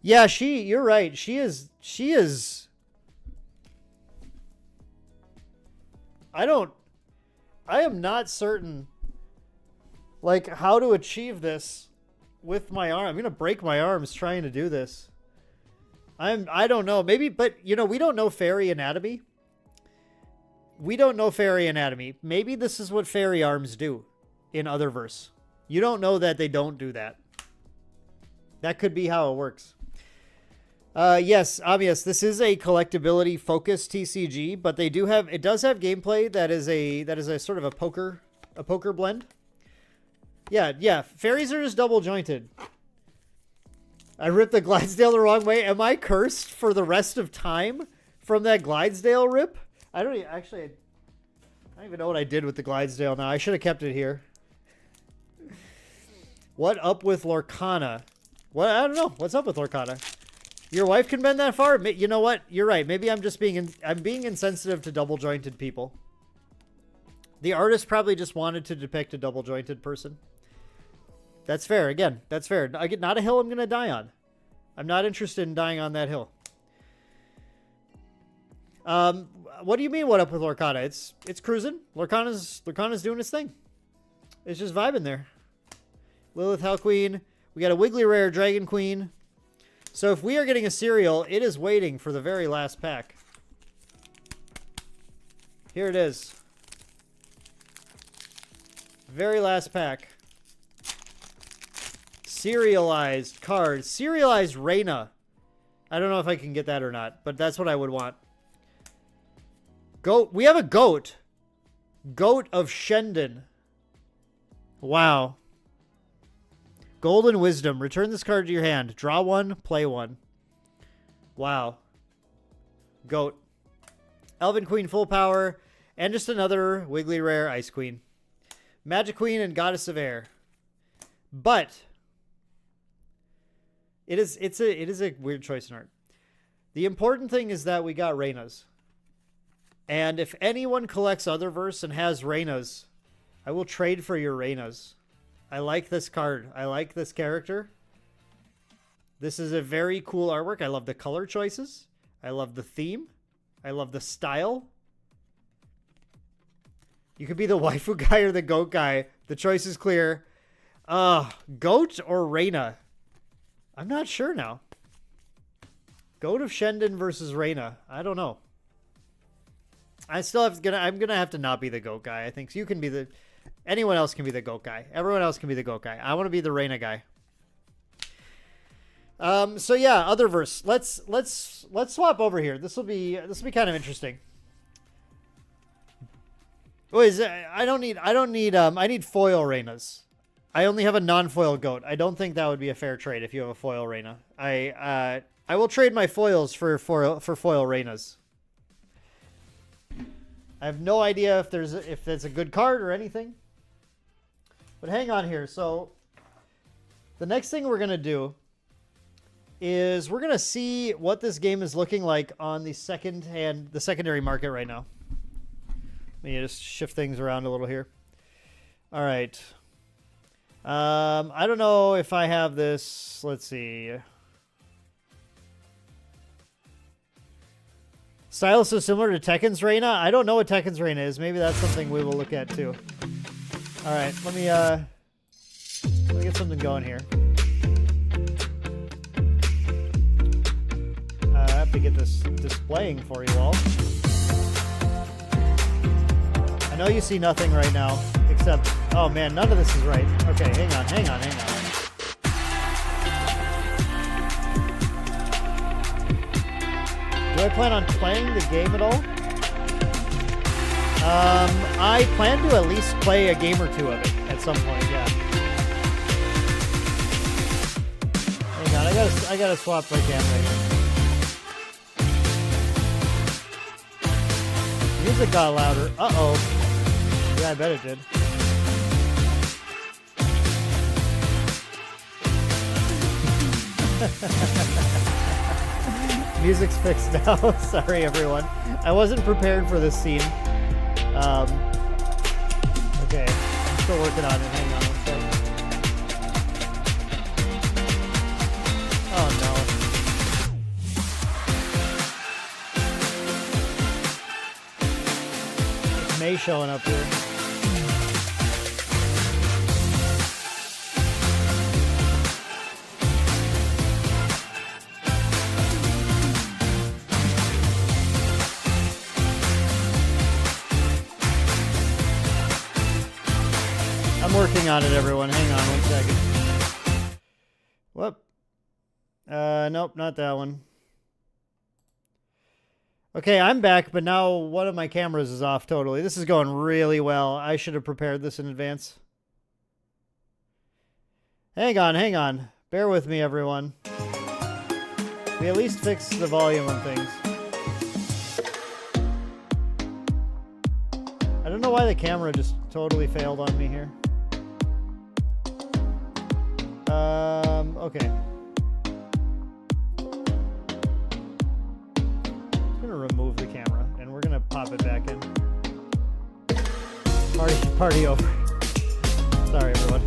Yeah, you're right. She is. I am not certain, like, how to achieve this with my arm. I'm going to break my arms trying to do this. I don't know. Maybe, but, you know, we don't know fairy anatomy. Maybe this is what fairy arms do in Otherverse. You don't know that they don't do that. That could be how it works. Yes, obvious. This is a collectability focused TCG, but it does have gameplay that is a sort of a poker blend. Yeah. Fairies are just double jointed. I ripped the Glidesdale the wrong way. Am I cursed for the rest of time from that Glidesdale rip? I don't even know what I did with the Glidesdale now. I should have kept it here. What up with Lorcana? What? I don't know. What's up with Lorcana? Your wife can bend that far? You know what? You're right. Maybe I'm just being insensitive to double jointed people. The artist probably just wanted to depict a double jointed person. That's fair. Again, that's fair. Not a hill I'm going to die on. I'm not interested in dying on that hill. What do you mean, what up with Lorcana? It's cruising. Lorcana's doing its thing. It's just vibing there. Lilith Hell Queen. We got a Wiggly Rare Dragon Queen. So if we are getting a cereal, it is waiting for the very last pack. Here it is. Very last pack. Serialized card. Serialized Reyna. I don't know if I can get that or not, but that's what I would want. Goat. We have a goat. Goat of Shendon. Wow. Golden Wisdom. Return this card to your hand. Draw one, play one. Wow. Goat. Elven Queen full power. And just another Wiggly Rare Ice Queen. Magic Queen and Goddess of Air. But it is a weird choice in art. The important thing is that we got Reynas. And if anyone collects Otherverse and has Reynas, I will trade for your Reynas. I like this card. I like this character. This is a very cool artwork. I love the color choices. I love the theme. I love the style. You could be the waifu guy or the goat guy. The choice is clear. Goat or Reyna? I'm not sure now. Goat of Shendon versus Reyna. I don't know. I'm gonna have to not be the goat guy. I think so. You can be anyone else can be the goat guy. Everyone else can be the goat guy. I want to be the Reyna guy. So yeah, Otherverse. Let's swap over here. This will be kind of interesting. I need foil Reynas. I only have a non-foil goat. I don't think that would be a fair trade if you have a foil Reyna. I will trade my foils for foil Reynas. I have no idea if it's a good card or anything. But hang on here. So the next thing we're going to do is we're gonna see what this game is looking like on the secondary market right now. Let me just shift things around a little here. All right. I don't know if I have this. Let's see. Style so similar to Tekken's Reina. I don't know what Tekken's Reina is. Maybe that's something we will look at too. All right, let me get something going here. I have to get this displaying for you all. I know you see nothing right now, except, oh man, none of this is right. Okay, hang on. Do I plan on playing the game at all? I plan to at least play a game or two of it at some point, yeah. Hang on, I gotta swap my camera here. Music got louder. Uh-oh. Yeah, I bet it did. Music's fixed now. Sorry, everyone. I wasn't prepared for this scene. Okay, I'm still working on it. Hang on one second. Oh no. It's May showing up here. I'm working on it, everyone. Hang on one second. Whoop. Nope, not that one. Okay, I'm back, but now one of my cameras is off totally. This is going really well. I should have prepared this in advance. Hang on. Bear with me, everyone. We at least fixed the volume on things. I don't know why the camera just totally failed on me here. Okay. I'm gonna remove the camera and we're gonna pop it back in. Party over. Sorry, everyone.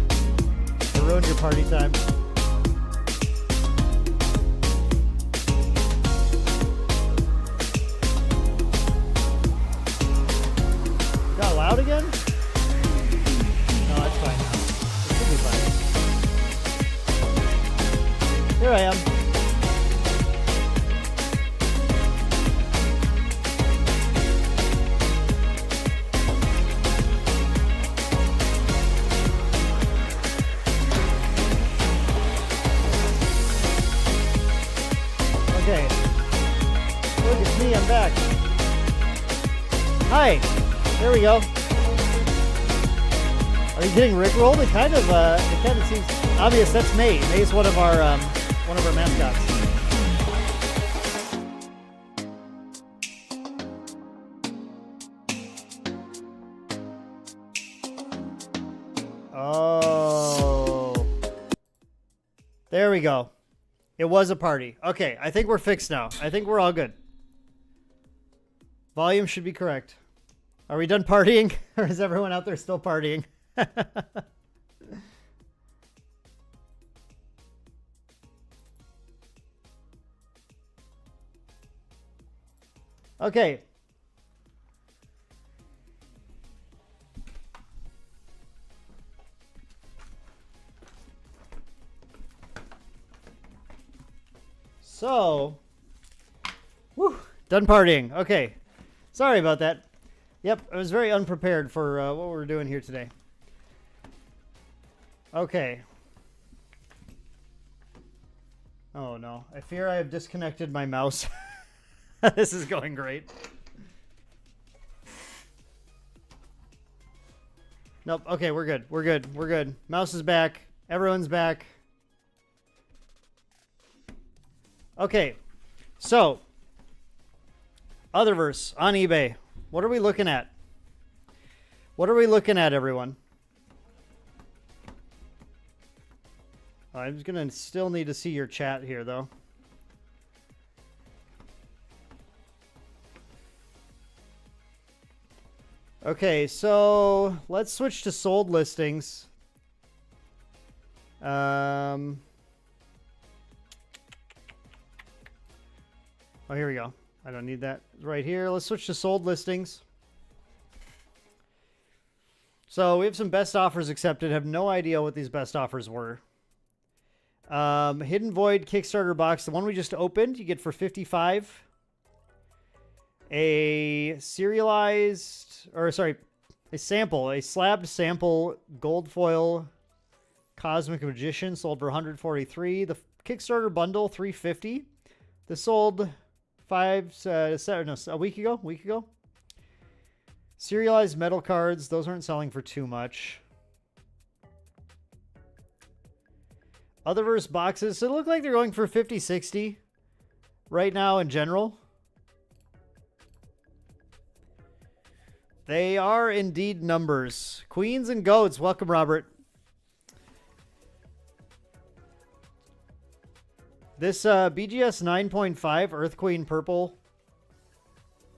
I ruined your party time. Got loud again? No, that's fine now. It should be fine. Here I am. Okay. Look, it's me, I'm back. Hi. There we go. Are you getting rickrolled? It kind of seems obvious. That's May. May's one of our mascots. Oh. There we go. It was a party. Okay, I think we're fixed now. I think we're all good. Volume should be correct. Are we done partying? Or is everyone out there still partying? Okay. So, whew, done partying. Okay. Sorry about that. Yep, I was very unprepared for what we're doing here today. Okay. Oh no, I fear I have disconnected my mouse. This is going great. Nope, okay, we're good. We're good. Mouse is back. Everyone's back. Okay, so Otherverse on eBay. What are we looking at? What are we looking at, everyone? I'm just gonna still need to see your chat here, though. Okay, so let's switch to sold listings. Oh, here we go. I don't need that right here. Let's switch to sold listings. So we have some best offers accepted. Have no idea what these best offers were. Hidden Void Kickstarter box, the one we just opened, you get for $55. A serialized, or sorry, a slabbed sample gold foil Cosmic Magician sold for $143. The Kickstarter bundle $350. This sold a week ago. Serialized metal cards, those aren't selling for too much. Otherverse boxes, so it look like they're going for $50, $60 right now in general. They are indeed numbers. Queens and goats, welcome, Robert. This BGS 9.5 Earth Queen Purple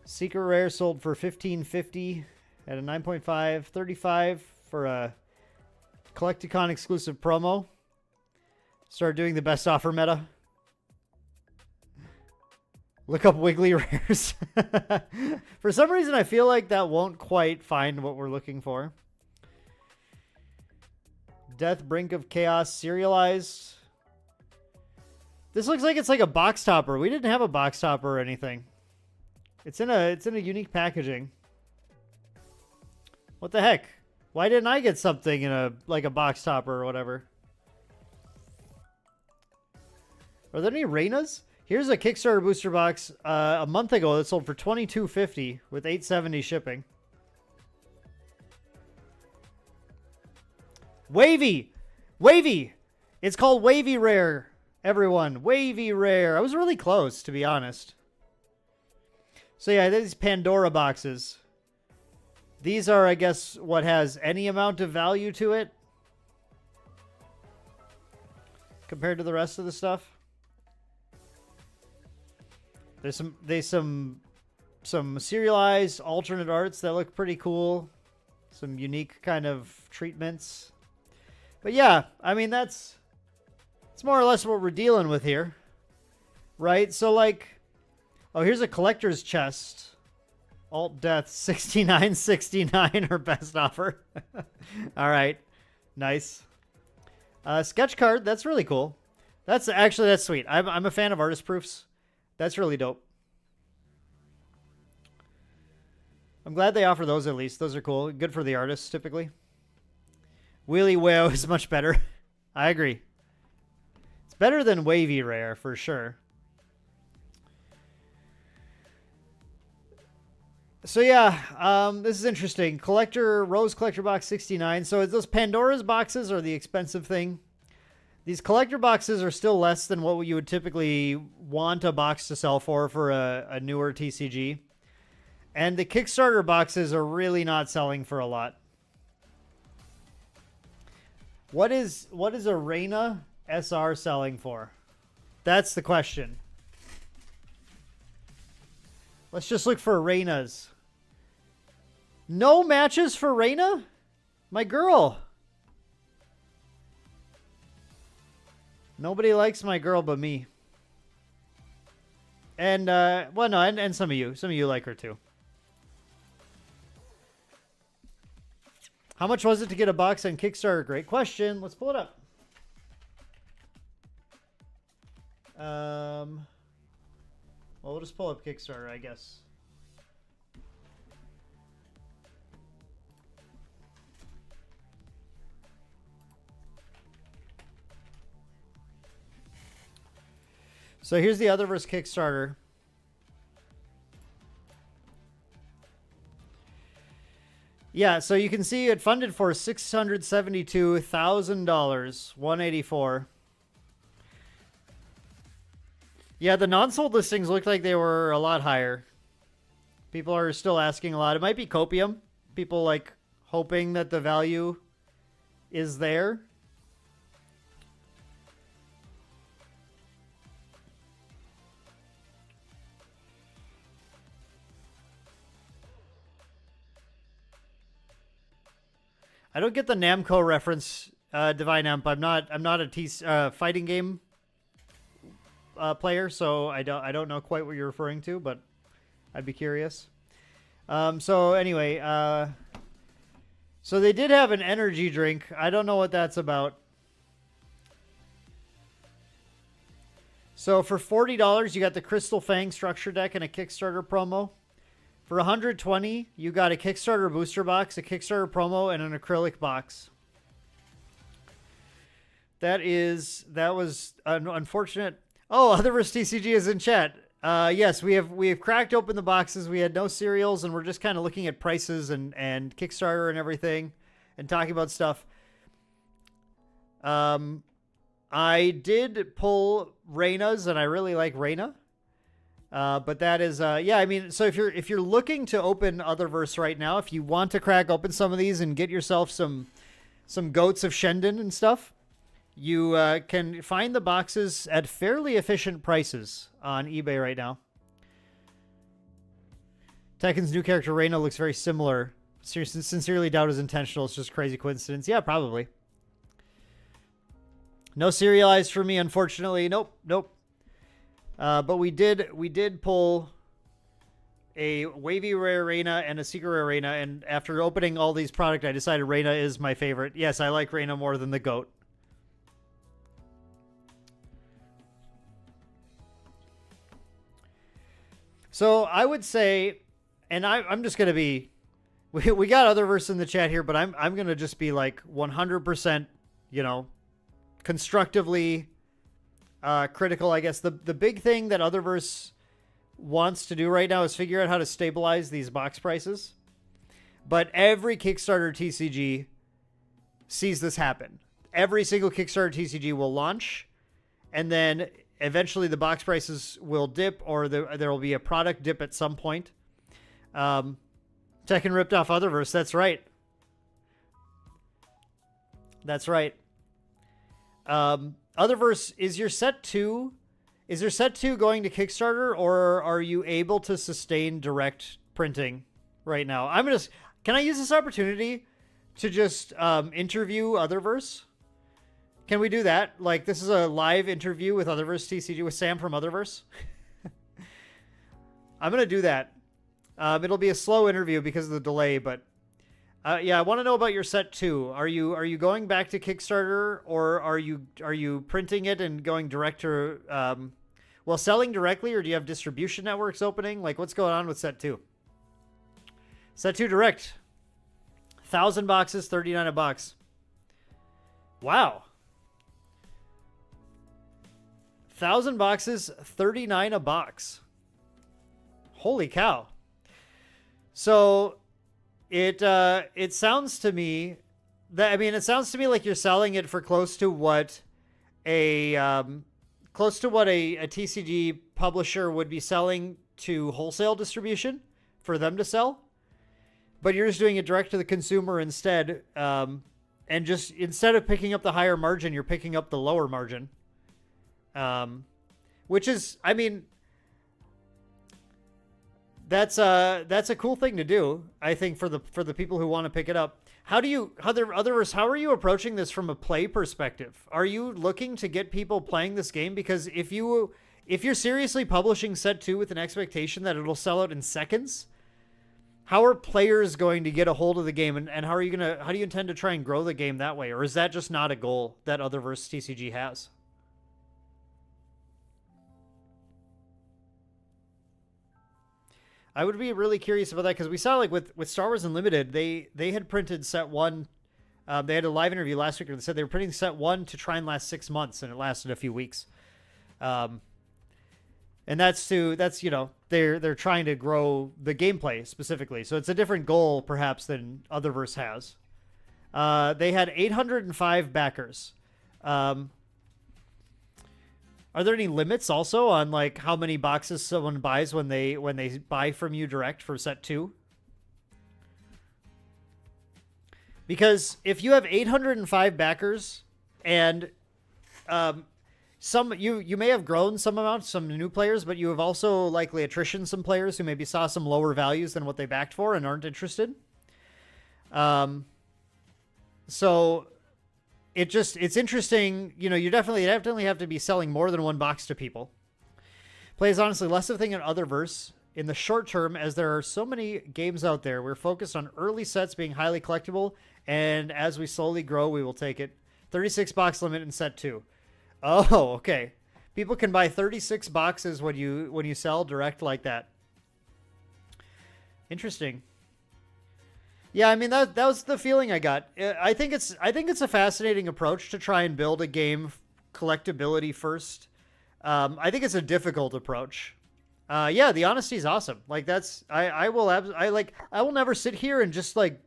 Secret Rare sold for $15.50 at a 9.5, $35 for a Collecticon exclusive promo. Start doing the best offer meta. Look up Wiggly Rares. For some reason, I feel like that won't quite find what we're looking for. Death Brink of Chaos serialized. This looks like it's like a box topper. We didn't have a box topper or anything. It's in a unique packaging. What the heck? Why didn't I get something in a box topper or whatever? Are there any Reinas? Here's a Kickstarter booster box a month ago that sold for $22.50 with $8.70 shipping. Wavy! Wavy! It's called Wavy Rare, everyone. Wavy Rare. I was really close, to be honest. So yeah, these Pandora boxes. These are, I guess, what has any amount of value to it compared to the rest of the stuff. There's some serialized alternate arts that look pretty cool. Some unique kind of treatments. But yeah, I mean it's more or less what we're dealing with here. Right? So like, oh, here's a collector's chest. Alt Death 69.69 or best offer. All right. Nice. Sketch card, that's really cool. That's sweet. I'm a fan of artist proofs. That's really dope. I'm glad they offer those at least. Those are cool. Good for the artists, typically. Wheelie Wow is much better. I agree. It's better than Wavy Rare, for sure. So yeah, this is interesting. Rose Collector Box 69. So those Pandora's boxes are the expensive thing. These collector boxes are still less than what you would typically want a box to sell for a newer TCG. And the Kickstarter boxes are really not selling for a lot. What is a Reina SR selling for? That's the question. Let's just look for Reinas. No matches for Reina? My girl. Nobody likes my girl but me. And, well, no, and some of you. Some of you like her too. How much was it to get a box on Kickstarter? Great question. Let's pull it up. Well, we'll just pull up Kickstarter, I guess. So here's the Otherverse Kickstarter. Yeah, so you can see it funded for $672,000, 184. Yeah, the non-sold listings looked like they were a lot higher. People are still asking a lot. It might be copium. People like hoping that the value is there. I don't get the Namco reference, Divine Amp. I'm not a fighting game player, so I don't know quite what you're referring to, but I'd be curious. So anyway, so they did have an energy drink. I don't know what that's about. So for $40, you got the Crystal Fang structure deck and a Kickstarter promo. For $120, you got a Kickstarter booster box, a Kickstarter promo, and an acrylic box. That was an unfortunate. Oh, Otherverse TCG is in chat. Yes, we have cracked open the boxes. We had no cereals, and we're just kind of looking at prices and Kickstarter and everything, and talking about stuff. I did pull Reyna's, and I really like Reyna. But that is, yeah, I mean, so if you're looking to open Otherverse right now, if you want to crack open some of these and get yourself some goats of Shendon and stuff, you can find the boxes at fairly efficient prices on eBay right now. Tekken's new character Reyna looks very similar. Sincerely doubt is intentional. It's just crazy coincidence. Yeah, probably. No serialized for me, unfortunately. Nope. But we did pull a wavy rare Reyna and a secret rare Reyna, and after opening all these products, I decided Reyna is my favorite. Yes, I like Reyna more than the goat. So I would say, and I'm just gonna be, we got Otherverse in the chat here, but I'm gonna just be like 100%, constructively critical, I guess. The big thing that Otherverse wants to do right now is figure out how to stabilize these box prices. But every Kickstarter TCG sees this happen. Every single Kickstarter TCG will launch, and then eventually the box prices will dip, or there will be a product dip at some point. Tekken ripped off Otherverse. That's right. That's right. Otherverse, is your set 2 going to Kickstarter, or are you able to sustain direct printing right now? Can I use this opportunity to just interview Otherverse? Can we do that? Like, this is a live interview with Otherverse TCG, with Sam from Otherverse. I'm going to do that. It'll be a slow interview because of the delay, but yeah, I want to know about your set 2. Are you going back to Kickstarter, or are you printing it and going direct to selling directly, or do you have distribution networks opening? Like, what's going on with set 2? Set 2 direct. 1,000 boxes, $39 a box. Wow. 1,000 boxes, $39 a box. Holy cow. So it sounds to me like you're selling it for close to what a TCG publisher would be selling to wholesale distribution for them to sell, but you're just doing it direct to the consumer instead. And just instead of picking up the higher margin, you're picking up the lower margin. Which is, I mean, that's a cool thing to do, I think, for the people who want to pick it up. How are you approaching this from a play perspective? Are you looking to get people playing this game? Because if you're seriously publishing set 2 with an expectation that it'll sell out in seconds, how are players going to get a hold of the game, and how do you intend to try and grow the game that way? Or is that just not a goal that Otherverse TCG has? I would be really curious about that, because we saw, like, with Star Wars Unlimited, they had printed set 1. They had a live interview last week where they said they were printing set 1 to try and last 6 months, and it lasted a few weeks. And that's they're trying to grow the gameplay specifically. So it's a different goal perhaps than Otherverse has. They had 805 backers. Are there any limits also on, like, how many boxes someone buys when they buy from you direct for set 2? Because if you have 805 backers and you may have grown some amount, some new players, but you have also likely attrition some players who maybe saw some lower values than what they backed for and aren't interested. So it's interesting. You know, you definitely have to be selling more than one box to people. Play is honestly less of a thing in Otherverse in the short term, as there are so many games out there. We're focused on early sets being highly collectible, and as we slowly grow, we will take it. 36 box limit in set 2. Oh, okay. People can buy 36 boxes when you sell direct like that. Interesting. Yeah, I mean that was the feeling I got. I think it's a fascinating approach to try and build a game collectability first. I think it's a difficult approach. Yeah, the honesty is awesome. Like that's I will never sit here and just like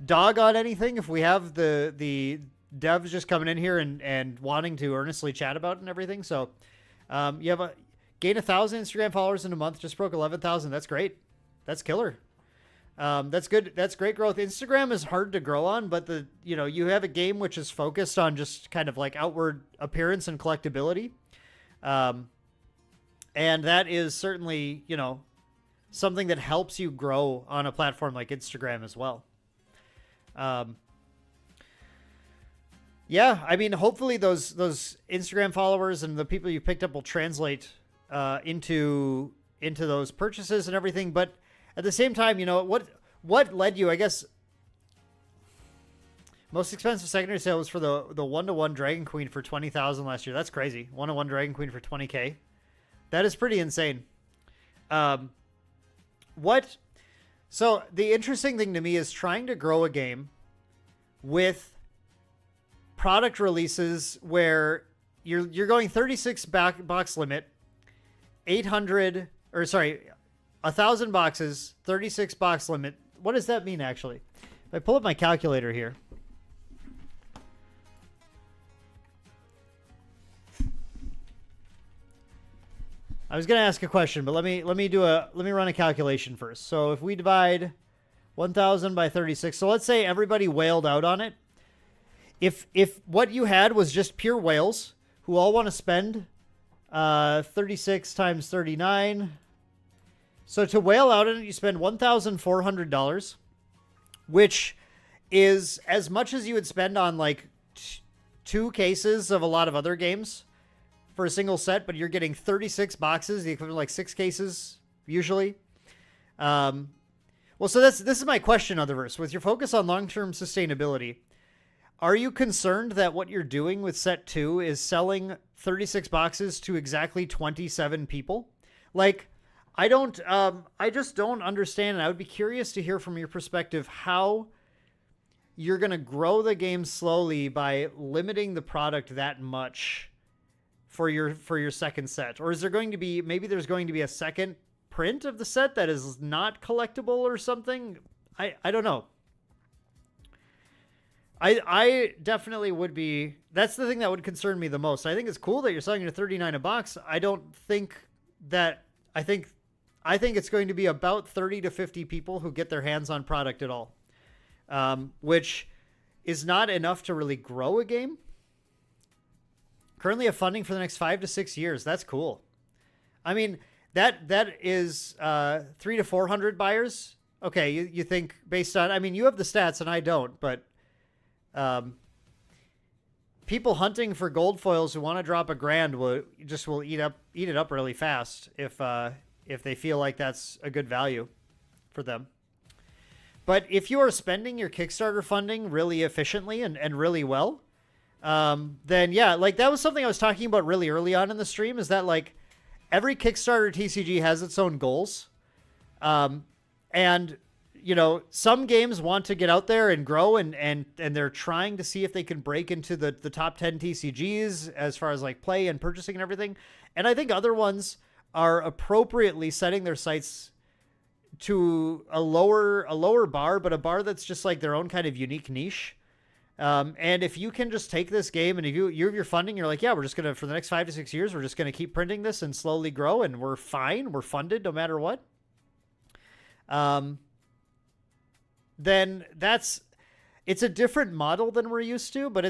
dog on anything if we have the devs just coming in here and wanting to earnestly chat about it and everything. So you have gain 1,000 Instagram followers in a month, just broke 11,000. That's great. That's killer. That's good. That's great growth. Instagram is hard to grow on, but you have a game which is focused on just kind of like outward appearance and collectability. And that is certainly, something that helps you grow on a platform like Instagram as well. Yeah, I mean, hopefully those Instagram followers and the people you picked up will translate into those purchases and everything. But at the same time, what led you? I guess most expensive secondary sale was for the 1-to-1 Dragon Queen for 20,000 last year. That's crazy. 1-to-1 Dragon Queen for 20K. That is pretty insane. So the interesting thing to me is trying to grow a game with product releases where you're going 36 box limit, 1,000 boxes, 36 box limit. What does that mean actually? If I pull up my calculator here. I was going to ask a question, but let me run a calculation first. So if we divide 1,000 by 36, so let's say everybody whaled out on it. If what you had was just pure whales who all want to spend 36 times 39. So to whale out on it, you spend $1,400, which is as much as you would spend on like 2 cases of a lot of other games for a single set, but you're getting 36 boxes, the equivalent of like 6 cases usually. Well, so this is my question, Otherverse. With your focus on long-term sustainability, are you concerned that what you're doing with set 2 is selling 36 boxes to exactly 27 people? Like, I just don't understand, and I would be curious to hear from your perspective how you're going to grow the game slowly by limiting the product that much for your second set. Or is there going to be, maybe there's going to be a second print of the set that is not collectible or something? I don't know. I definitely would be, that's the thing that would concern me the most. I think it's cool that you're selling it at $39 a box. I don't think that, I think it's going to be about 30 to 50 people who get their hands on product at all. Which is not enough to really grow a game. Currently have funding for the next 5 to 6 years. That's cool. I mean, that is 300 to 400 buyers. Okay, you think based on, I mean, you have the stats and I don't, but people hunting for gold foils who want to drop $1,000 will eat it up really fast if they feel like that's a good value for them. But if you are spending your Kickstarter funding really efficiently and really well, then yeah, like that was something I was talking about really early on in the stream, is that like every Kickstarter TCG has its own goals. And some games want to get out there and grow and they're trying to see if they can break into the top 10 TCGs as far as like play and purchasing and everything. And I think other ones are appropriately setting their sights to a lower bar, but a bar that's just like their own kind of unique niche. And if you can just take this game and if you have your funding, you're like, yeah, we're just going to, for the next 5 to 6 years, we're just going to keep printing this and slowly grow and we're fine. We're funded no matter what. Then it's a different model than we're used to, but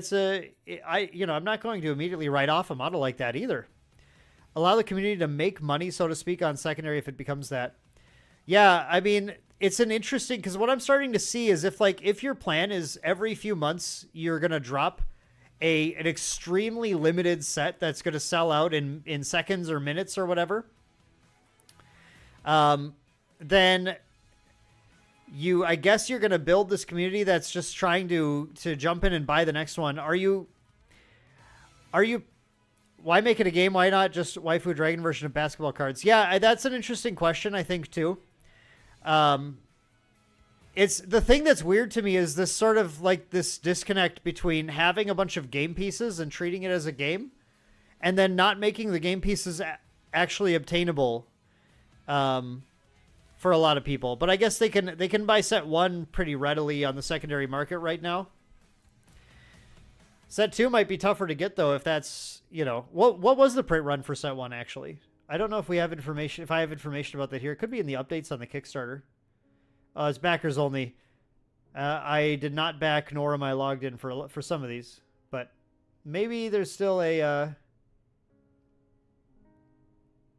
I'm not going to immediately write off a model like that either. Allow the community to make money, so to speak, on secondary if it becomes that. Yeah, I mean, it's an interesting because what I'm starting to see is if your plan is every few months you're gonna drop an extremely limited set that's gonna sell out in seconds or minutes or whatever, then I guess you're gonna build this community that's just trying to jump in and buy the next one. Are you why make it a game? Why not just waifu dragon version of basketball cards? Yeah, that's an interesting question, I think, too. It's the thing that's weird to me is this sort of like this disconnect between having a bunch of game pieces and treating it as a game and then not making the game pieces actually obtainable for a lot of people. But I guess they can buy set 1 pretty readily on the secondary market right now. Set 2 might be tougher to get, though, if that's, what was the print run for set 1, actually? I don't know if we have information, if I have information about that here. It could be in the updates on the Kickstarter. It's backers only. I did not back, nor am I logged in for some of these. But maybe there's still a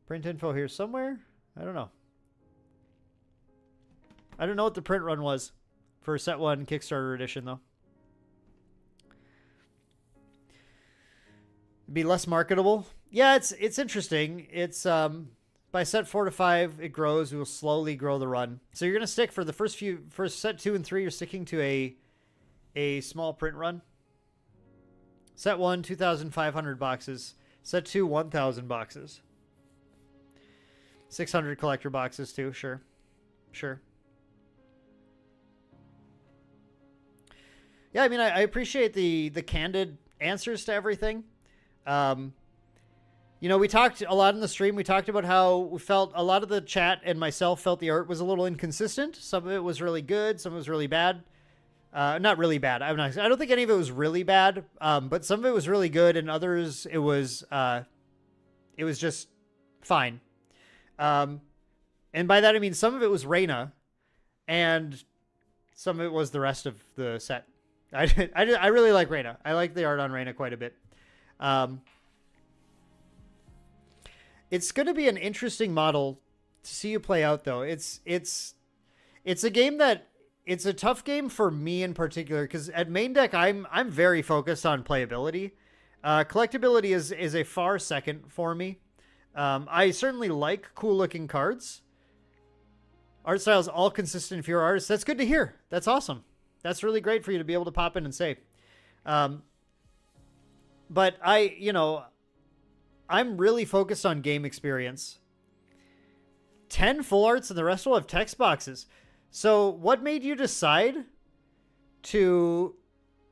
print info here somewhere. I don't know. I don't know what the print run was for set 1 Kickstarter edition, though. Be less marketable. Yeah, it's interesting. It's by set 4 to 5, it grows. It will slowly grow the run. So you're gonna stick for the first set 2 and 3. You're sticking to a small print run. Set 1, 2,500 boxes. Set 2, 1,000 boxes. 600 collector boxes too. Sure. Yeah, I mean, I appreciate the candid answers to everything. We talked a lot in the stream. We talked about how we felt a lot of the chat and myself felt the art was a little inconsistent. Some of it was really good. Some of it was really bad. Not really bad. I don't think any of it was really bad. But some of it was really good, and others it was just fine. And by that I mean some of it was Reina, and some of it was the rest of the set. I really like Reina. I like the art on Reina quite a bit. It's going to be an interesting model to see you play out, though. It's a game that it's a tough game for me in particular because at main deck I'm very focused on playability. Collectability is a far second for me. I certainly like cool looking cards. Art style is all consistent for your artist. That's good to hear. That's awesome. That's really great for you to be able to pop in and say. But I'm really focused on game experience. 10 full arts and the rest will have text boxes. So what made you decide to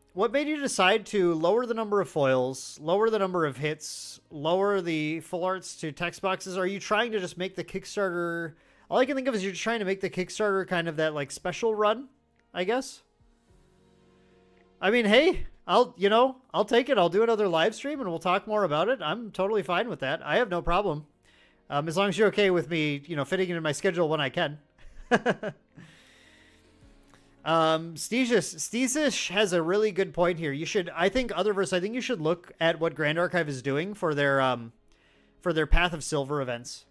lower the number of foils, lower the number of hits, lower the full arts to text boxes? Are you trying to just make the Kickstarter... All I can think of is you're trying to make the Kickstarter kind of that like special run, I guess. I mean, hey, I'll take it. I'll do another live stream and we'll talk more about it. I'm totally fine with that. I have no problem. As long as you're okay with me, fitting it in my schedule when I can. Steesish has a really good point here. I think you should look at what Grand Archive is doing for their Path of Silver events.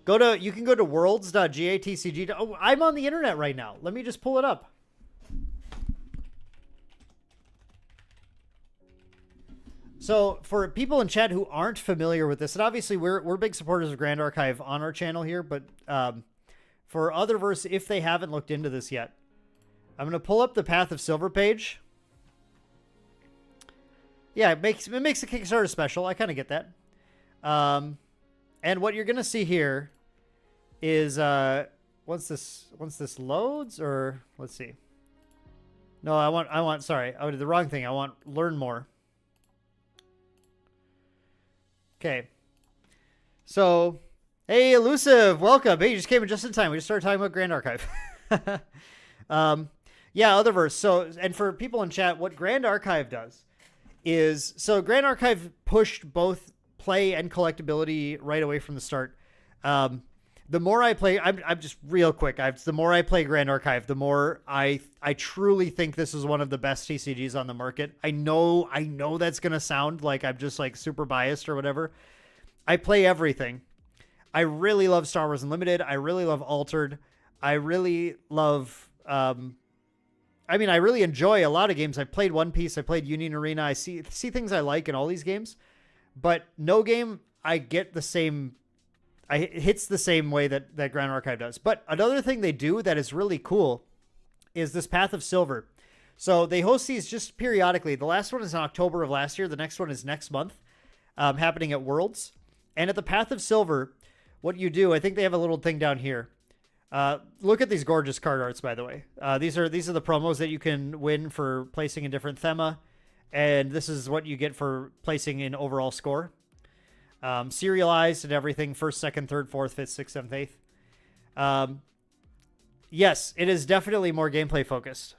You can go to worlds.gatcg. Oh, I'm on the internet right now. Let me just pull it up. So for people in chat who aren't familiar with this, and obviously we're big supporters of Grand Archive on our channel here, but for Otherverse, if they haven't looked into this yet, I'm going to pull up the Path of Silver page. Yeah, it makes the Kickstarter special. I kind of get that. And what you're going to see here is once this loads, or let's see. No, sorry, I did the wrong thing. I want learn more. Okay. So, hey, Elusive, welcome. Hey, you just came in just in time. We just started talking about Grand Archive. Yeah, Otherverse. So, and for people in chat, what Grand Archive does is, so Grand Archive pushed both play and collectability right away from the start. The more I play, I'm just real quick. The more I play Grand Archive, the more I truly think this is one of the best TCGs on the market. I know that's gonna sound like I'm just like super biased or whatever. I play everything. I really love Star Wars Unlimited. I really love Altered. I really love. I mean, I really enjoy a lot of games. I played One Piece. I played Union Arena. I see things I like in all these games, but no game I get the same. It hits the same way that Grand Archive does. But another thing they do that is really cool is this Path of Silver. So they host these just periodically. The last one is in October of last year. The next one is next month, happening at Worlds. And at the Path of Silver, what you do, I think they have a little thing down here. Look at these gorgeous card arts, by the way. These are the promos that you can win for placing in different thema. And this is what you get for placing in overall score. Serialized and everything, 1st, 2nd, 3rd, 4th, 5th, 6th, 7th, 8th. Yes, it is definitely more gameplay focused.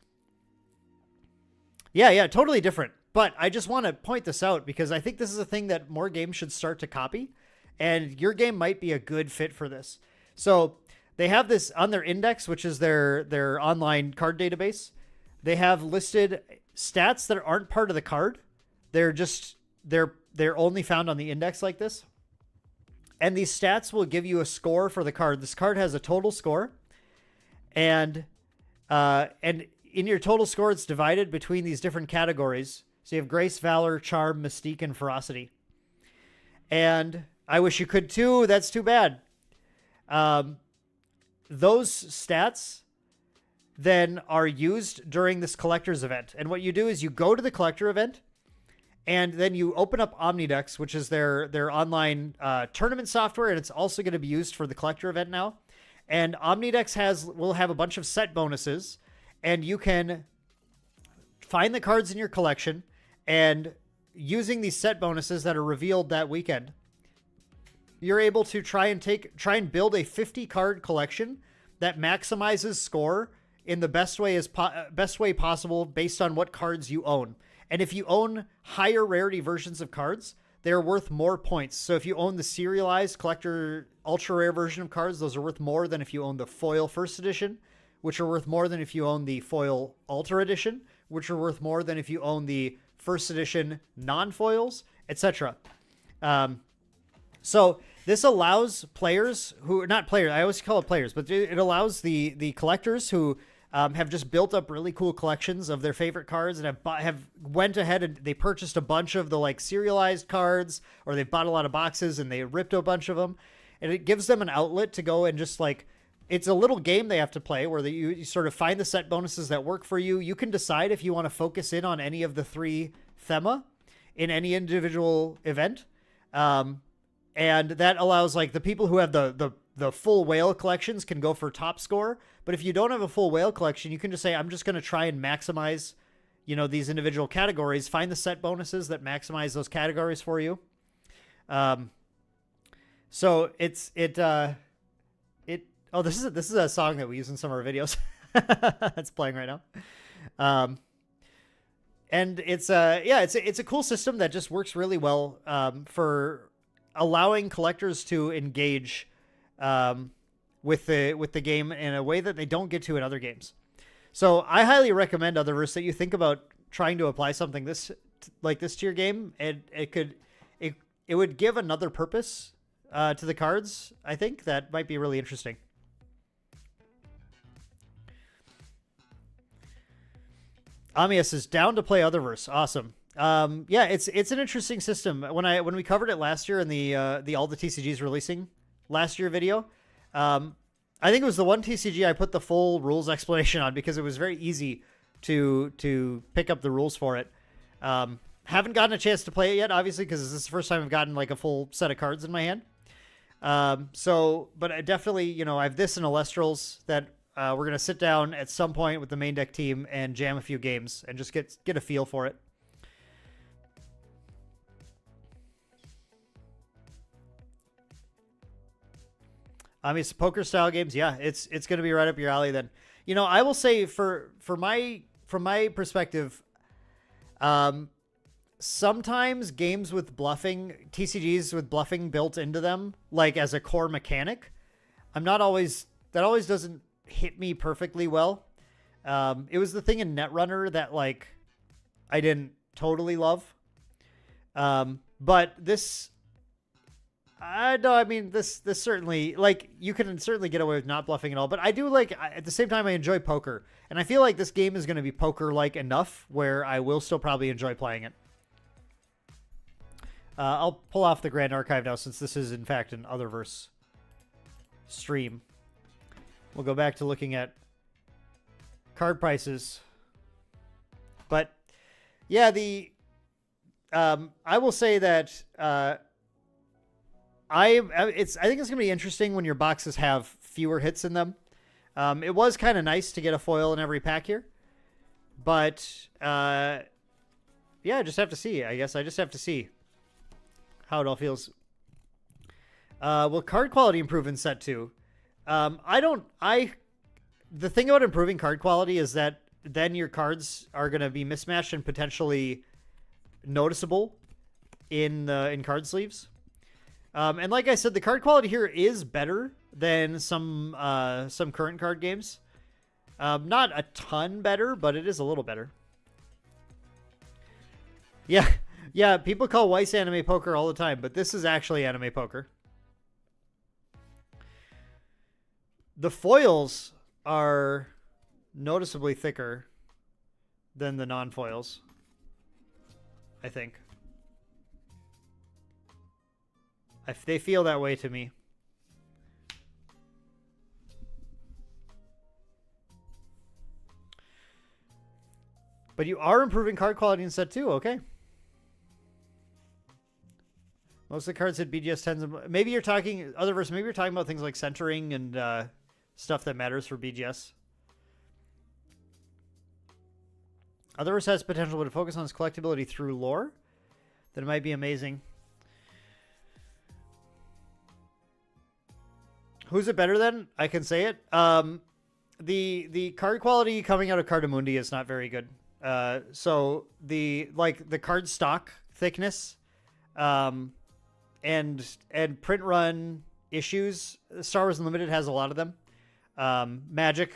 Yeah, totally different. But I just want to point this out because I think this is a thing that more games should start to copy. And your game might be a good fit for this. So they have this on their index, which is their online card database. They have listed stats that aren't part of the card. They're only found on the index like this. And these stats will give you a score for the card. This card has a total score. And in your total score, it's divided between these different categories. So you have Grace, Valor, Charm, Mystique, and Ferocity. And I wish you could too. That's too bad. Those stats then are used during this collector's event. And what you do is you go to the collector event, and then you open up Omnidex, which is their online tournament software, and it's also going to be used for the collector event now. And Omnidex will have a bunch of set bonuses, and you can find the cards in your collection, and using these set bonuses that are revealed that weekend, you're able to try and build a 50 card collection that maximizes score in the best way possible based on what cards you own. And if you own higher rarity versions of cards, they're worth more points. So if you own the serialized collector ultra rare version of cards, those are worth more than if you own the foil first edition, which are worth more than if you own the foil ultra edition, which are worth more than if you own the first edition non-foils, etc. So this allows players who, not players, I always call it players, but it allows the collectors who have just built up really cool collections of their favorite cards and have went ahead and they purchased a bunch of the like serialized cards, or they bought a lot of boxes and they ripped a bunch of them. And it gives them an outlet to go and just like, it's a little game they have to play where you sort of find the set bonuses that work for you. You can decide if you want to focus in on any of the 3 thema in any individual event. And that allows like the people who have the full whale collections can go for top score. But if you don't have a full whale collection, you can just say, I'm just going to try and maximize, these individual categories, find the set bonuses that maximize those categories for you. So this is a song that we use in some of our videos. That's playing right now. And it's a cool system that just works really well, for allowing collectors to engage, with the game in a way that they don't get to in other games. So I highly recommend Otherverse that you think about trying to apply something like this to your game. It would give another purpose to the cards. I think that might be really interesting. Amias is down to play Otherverse. Awesome. Yeah, it's an interesting system. When we covered it last year in the all the TCGs releasing last year video, I think it was the one TCG I put the full rules explanation on because it was very easy to pick up the rules for it. Haven't gotten a chance to play it yet, obviously, because this is the first time I've gotten like a full set of cards in my hand. But I definitely, I have this and Alestrals that we're going to sit down at some point with the main deck team and jam a few games and just get a feel for it. I mean, poker style games. Yeah, it's going to be right up your alley then. I will say from my perspective, sometimes games with bluffing, TCGs with bluffing built into them, like as a core mechanic, that always doesn't hit me perfectly well. It was the thing in Netrunner that like I didn't totally love. But this, No, I mean this certainly, like, you can certainly get away with not bluffing at all, but I do like, at the same time I enjoy poker, and I feel like this game is going to be poker like enough where I will still probably enjoy playing it. I'll pull off the Grand Archive now since this is in fact an Otherverse stream. We'll go back to looking at card prices, but yeah, I will say that I think it's gonna be interesting when your boxes have fewer hits in them. It was kind of nice to get a foil in every pack here, but yeah, I just have to see. I guess I just have to see how it all feels. Will card quality improve in set 2? The thing about improving card quality is that then your cards are going to be mismatched and potentially noticeable in card sleeves. And like I said, the card quality here is better than some current card games. Not a ton better, but it is a little better. Yeah. Yeah, people call Weiss anime poker all the time, but this is actually anime poker. The foils are noticeably thicker than the non-foils, I think. They feel that way to me. But you are improving card quality in set 2, okay. Most of the cards hit BGS 10s. Maybe you're talking, Otherverse, maybe you're talking about things like centering and stuff that matters for BGS. Otherverse has potential to focus on its collectability through lore. Then it might be amazing. Who's it better than? I can say it. The card quality coming out of Cardamundi is not very good. So the card stock thickness, and print run issues, Star Wars Unlimited has a lot of them. Magic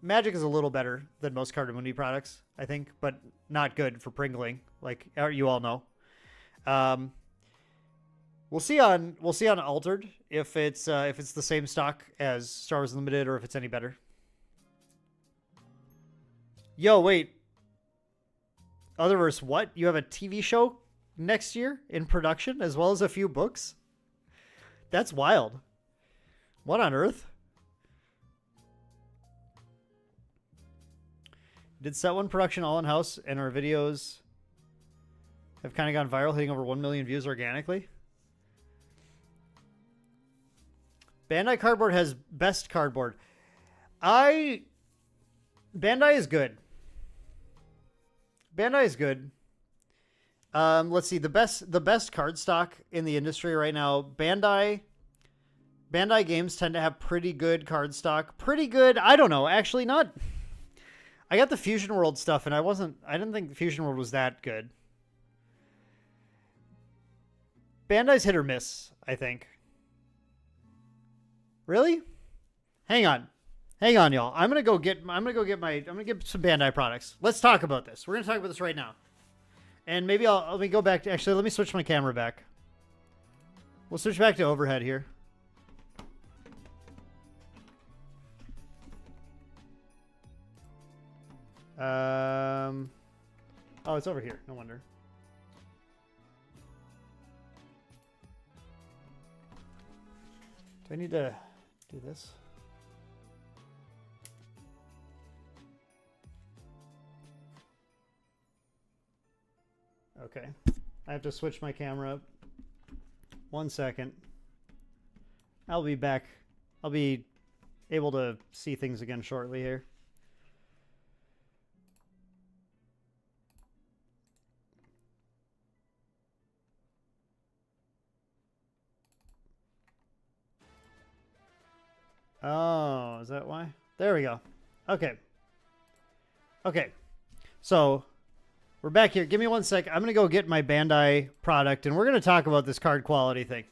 is a little better than most Cardamundi products, I think, but not good for pringling, like you all know. We'll see on Altered if it's the same stock as Star Wars Unlimited or if it's any better. Yo, wait. Otherverse, what? You have a TV show next year in production as well as a few books? That's wild. What on earth? Did set 1 production all in-house and our videos have kind of gone viral, hitting over 1 million views organically? Bandai Cardboard has best cardboard. Bandai is good. Bandai is good. Let's see, the best card stock in the industry right now. Bandai games tend to have pretty good card stock. Pretty good. I don't know. Actually, not. I got the Fusion World stuff, and I didn't think Fusion World was that good. Bandai's hit or miss, I think. Really? Hang on, y'all. I'm gonna get some Bandai products. Let's talk about this. We're gonna talk about this right now. And maybe let me go back to, actually, let me switch my camera back. We'll switch back to overhead here. Oh, it's over here. No wonder. Do I need to do this? Okay. I have to switch my camera up. 1 second. I'll be back. I'll be able to see things again shortly here. Oh, is that why? There we go. Okay. Okay. So, we're back here. Give me 1 sec. I'm going to go get my Bandai product, and we're going to talk about this card quality thing.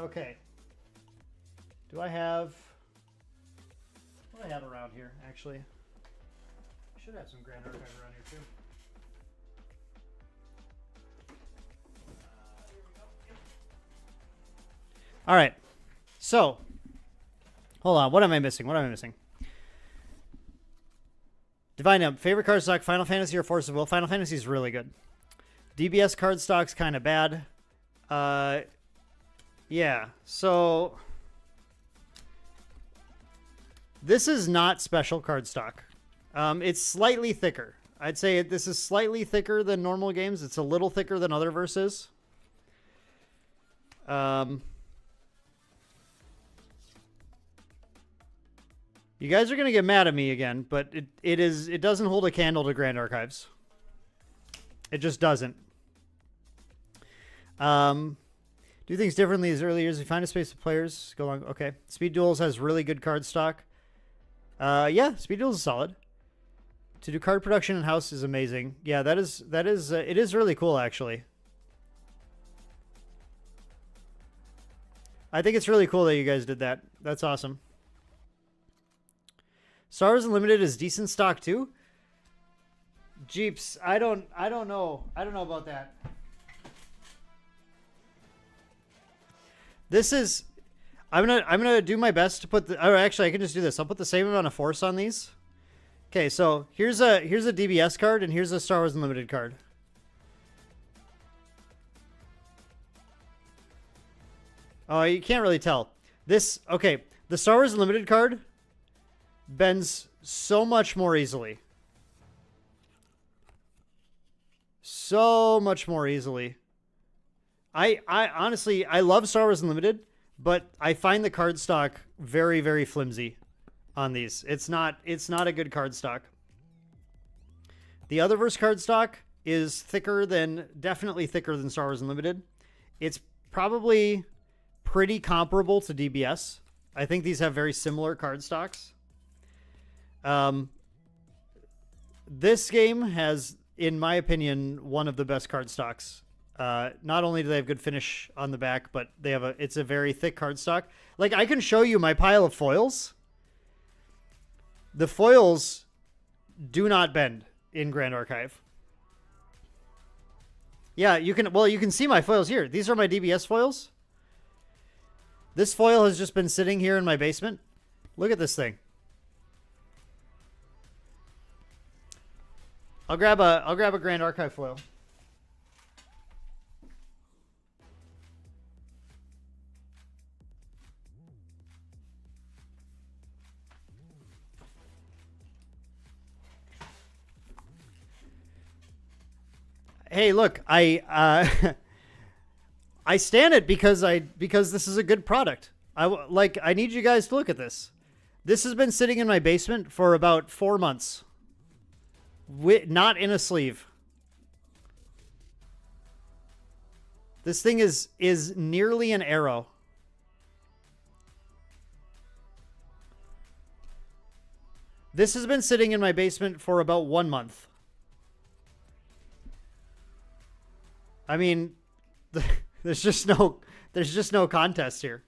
Okay. Do I have... What do I have around here, actually? I should have some Grand Archive around here, too. Here we go. Yep. All right. So, hold on. What am I missing? What am I missing? Divine Imp. Favorite card stock, Final Fantasy or Force of Will? Final Fantasy is really good. DBS card stock's kind of bad. Yeah. So, this is not special card stock. It's slightly thicker. I'd say this is slightly thicker than normal games. It's a little thicker than Otherverse is. You guys are going to get mad at me again, but it doesn't hold a candle to Grand Archives. It just doesn't. Do things differently as early years. You find a space with players. Go along. Okay. Speed Duels has really good card stock. Yeah, Speed Duels is solid. To do card production in-house is amazing. Yeah, it is really cool, actually. I think it's really cool that you guys did that. That's awesome. Star Wars Unlimited is decent stock too. Jeeps, I don't know. I don't know about that. This is I'm gonna do my best to put the actually I can just do this. I'll put the same amount of force on these. Okay, so here's a DBS card and here's a Star Wars Unlimited card. Oh, you can't really tell. The Star Wars Unlimited card bends so much more easily. So much more easily. I honestly, I love Star Wars Unlimited, but I find the card stock very, very flimsy on these. It's not a good card stock. The Otherverse card stock is definitely thicker than Star Wars Unlimited. It's probably pretty comparable to DBS. I think these have very similar card stocks. This game has, in my opinion, one of the best card stocks. Not only do they have good finish on the back, but it's a very thick card stock. Like, I can show you my pile of foils. The foils do not bend in Grand Archive. Yeah, you can see my foils here. These are my DBS foils. This foil has just been sitting here in my basement. Look at this thing. I'll grab a Grand Archive foil. Hey, look, I stand it because this is a good product. I need you guys to look at this. This has been sitting in my basement for about 4 months. Not in a sleeve. This thing is nearly an arrow. This has been sitting in my basement for about 1 month. I mean, there's just no contest here.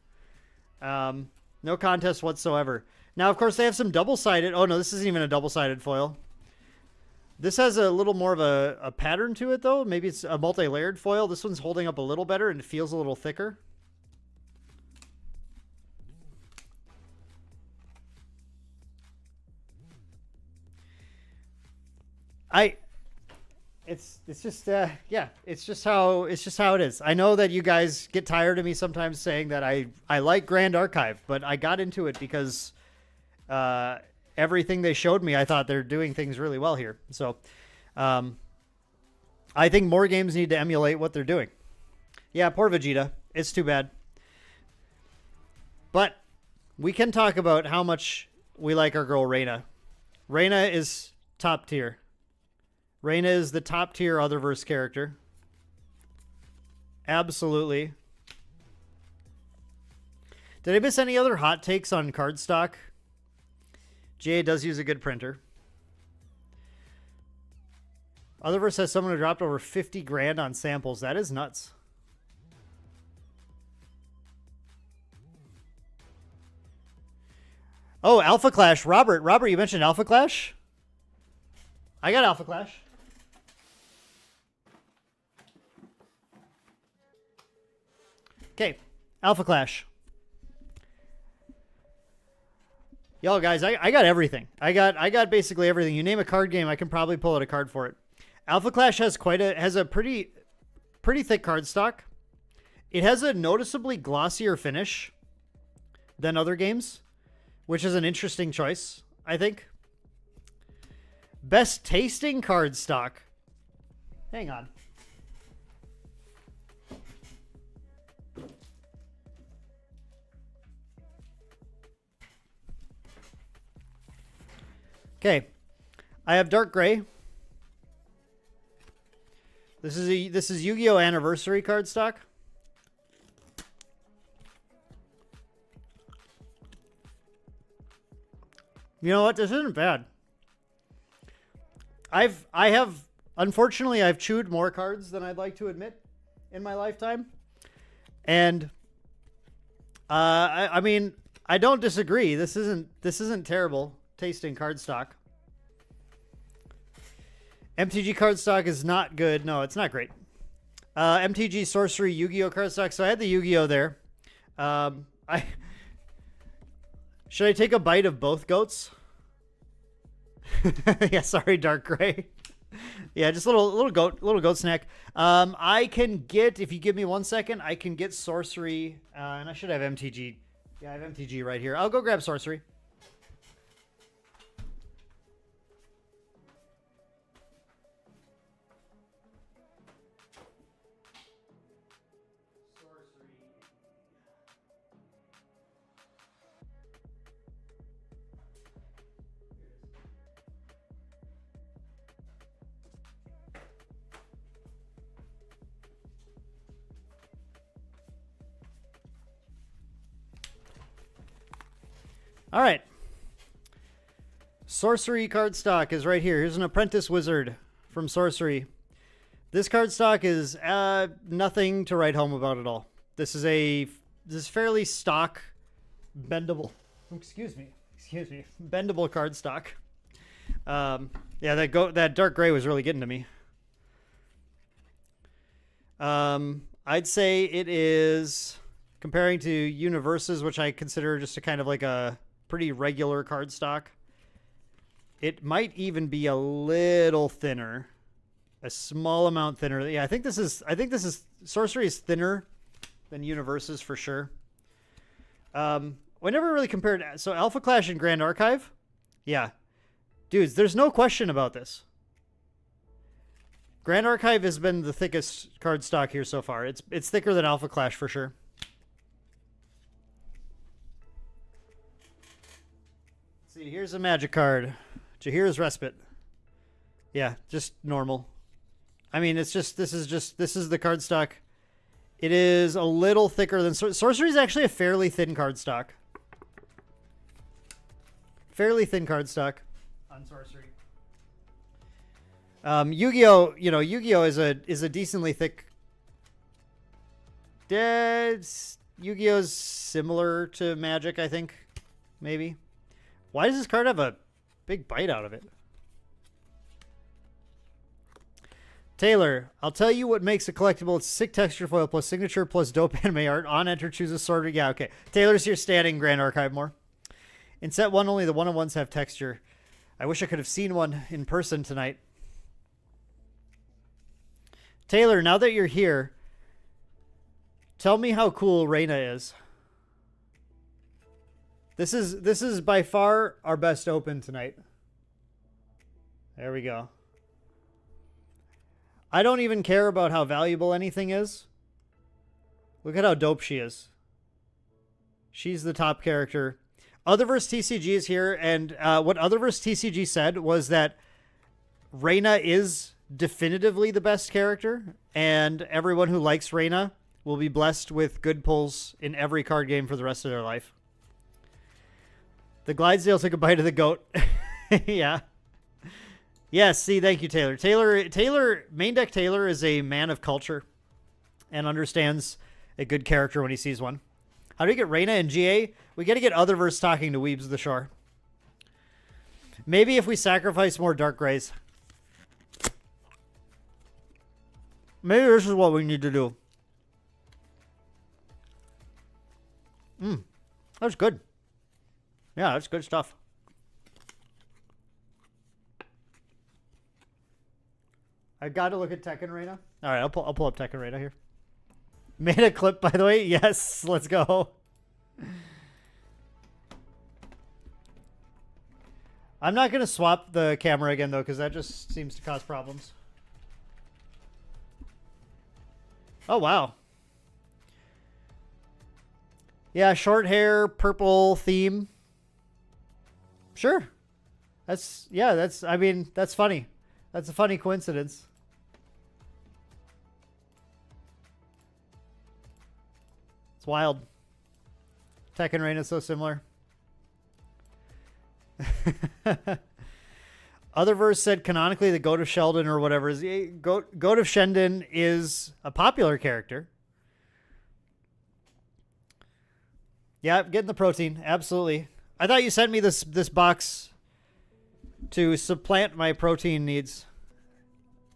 No contest whatsoever. Now, of course, they have some double-sided. Oh no, this isn't even a double-sided foil. This has a little more of a pattern to it, though. Maybe it's a multi-layered foil. This one's holding up a little better and it feels a little thicker. It's just how it is. I know that you guys get tired of me sometimes saying that I like Grand Archive, but I got into it because everything they showed me, I thought they're doing things really well here. So I think more games need to emulate what they're doing. Yeah, poor Vegeta. It's too bad. But we can talk about how much we like our girl Reina. Reina is top tier. Reina is the top tier Otherverse character. Absolutely. Did I miss any other hot takes on cardstock? GA does use a good printer. Otherverse has someone who dropped over 50 grand on samples. That is nuts. Oh, Alpha Clash. Robert, you mentioned Alpha Clash? I got Alpha Clash. Okay, Alpha Clash. Yo, guys, I got everything. I got basically everything. You name a card game, I can probably pull out a card for it. Alpha Clash has a pretty thick card stock. It has a noticeably glossier finish than other games, which is an interesting choice, I think. Best tasting card stock. Hang on. Okay, I have Dark Gray. This is Yu-Gi-Oh! Anniversary card stock. You know what? This isn't bad. Unfortunately, I've chewed more cards than I'd like to admit in my lifetime, and I mean, I don't disagree. This isn't terrible tasting card stock. MTG card stock is not good. No, it's not great. MTG Sorcery Yu-Gi-Oh card stock. So I had the Yu-Gi-Oh there. Should I take a bite of both goats? Yeah, sorry, Dark Gray. Yeah, just a little goat snack. I can get, if you give me 1 second, I can get Sorcery, and I should have MTG. Yeah, I have MTG right here. I'll go grab Sorcery. All right. Sorcery card stock is right here. Here's an Apprentice Wizard from Sorcery. This card stock is nothing to write home about at all. This is fairly stock bendable. Excuse me. Bendable card stock. Yeah, that Dark Gray was really getting to me. I'd say it is, comparing to Universes, which I consider just a kind of like a pretty regular card stock, it might even be a little thinner, a small amount thinner. Yeah, I think this is Sorcery is thinner than Universes for sure. We never really compared. So Alpha Clash and Grand Archive, yeah, dudes, there's no question about this. Grand Archive has been the thickest card stock here so far. It's thicker than Alpha Clash for sure. See, here's a magic card. Jahir's Respite. Yeah, just normal. I mean, this is the card stock. It is a little thicker than Sorcery is actually a fairly thin card stock. Fairly thin card stock on Sorcery. Yu-Gi-Oh, Yu-Gi-Oh is a decently thick. Yu-Gi-Oh's similar to Magic, I think, maybe. Why does this card have a big bite out of it? Taylor, I'll tell you what makes a collectible. It's sick texture foil plus signature plus dope anime art. On enter, choose a sword. Yeah, okay. Taylor's here standing Grand Archive more. In set 1, only the one-on-ones have texture. I wish I could have seen one in person tonight. Taylor, now that you're here, tell me how cool Reina is. This is by far our best open tonight. There we go. I don't even care about how valuable anything is. Look at how dope she is. She's the top character. Otherverse TCG is here, and what Otherverse TCG said was that Reina is definitively the best character, and everyone who likes Reina will be blessed with good pulls in every card game for the rest of their life. The Glidesdale took a bite of the goat. Yeah. Yes, see, thank you, Taylor. Main deck Taylor is a man of culture and understands a good character when he sees one. How do we get Reyna and GA? We got to get Otherverse talking to Weebs of the Shore. Maybe if we sacrifice more Dark Grays. Maybe this is what we need to do. That's good. Yeah, that's good stuff. I got to look at Tekken Reyna. All right, I'll pull up Tekken Reyna here. Made a clip, by the way. Yes, let's go. I'm not going to swap the camera again, though, because that just seems to cause problems. Oh, wow. Yeah, short hair, purple theme. Sure. I mean, that's funny. That's a funny coincidence. It's wild. Tekken Rain is so similar. Otherverse said canonically the Goat of Sheldon or whatever is Goat of Shendon is a popular character. Yeah, getting the protein. Absolutely. I thought you sent me this box to supplant my protein needs.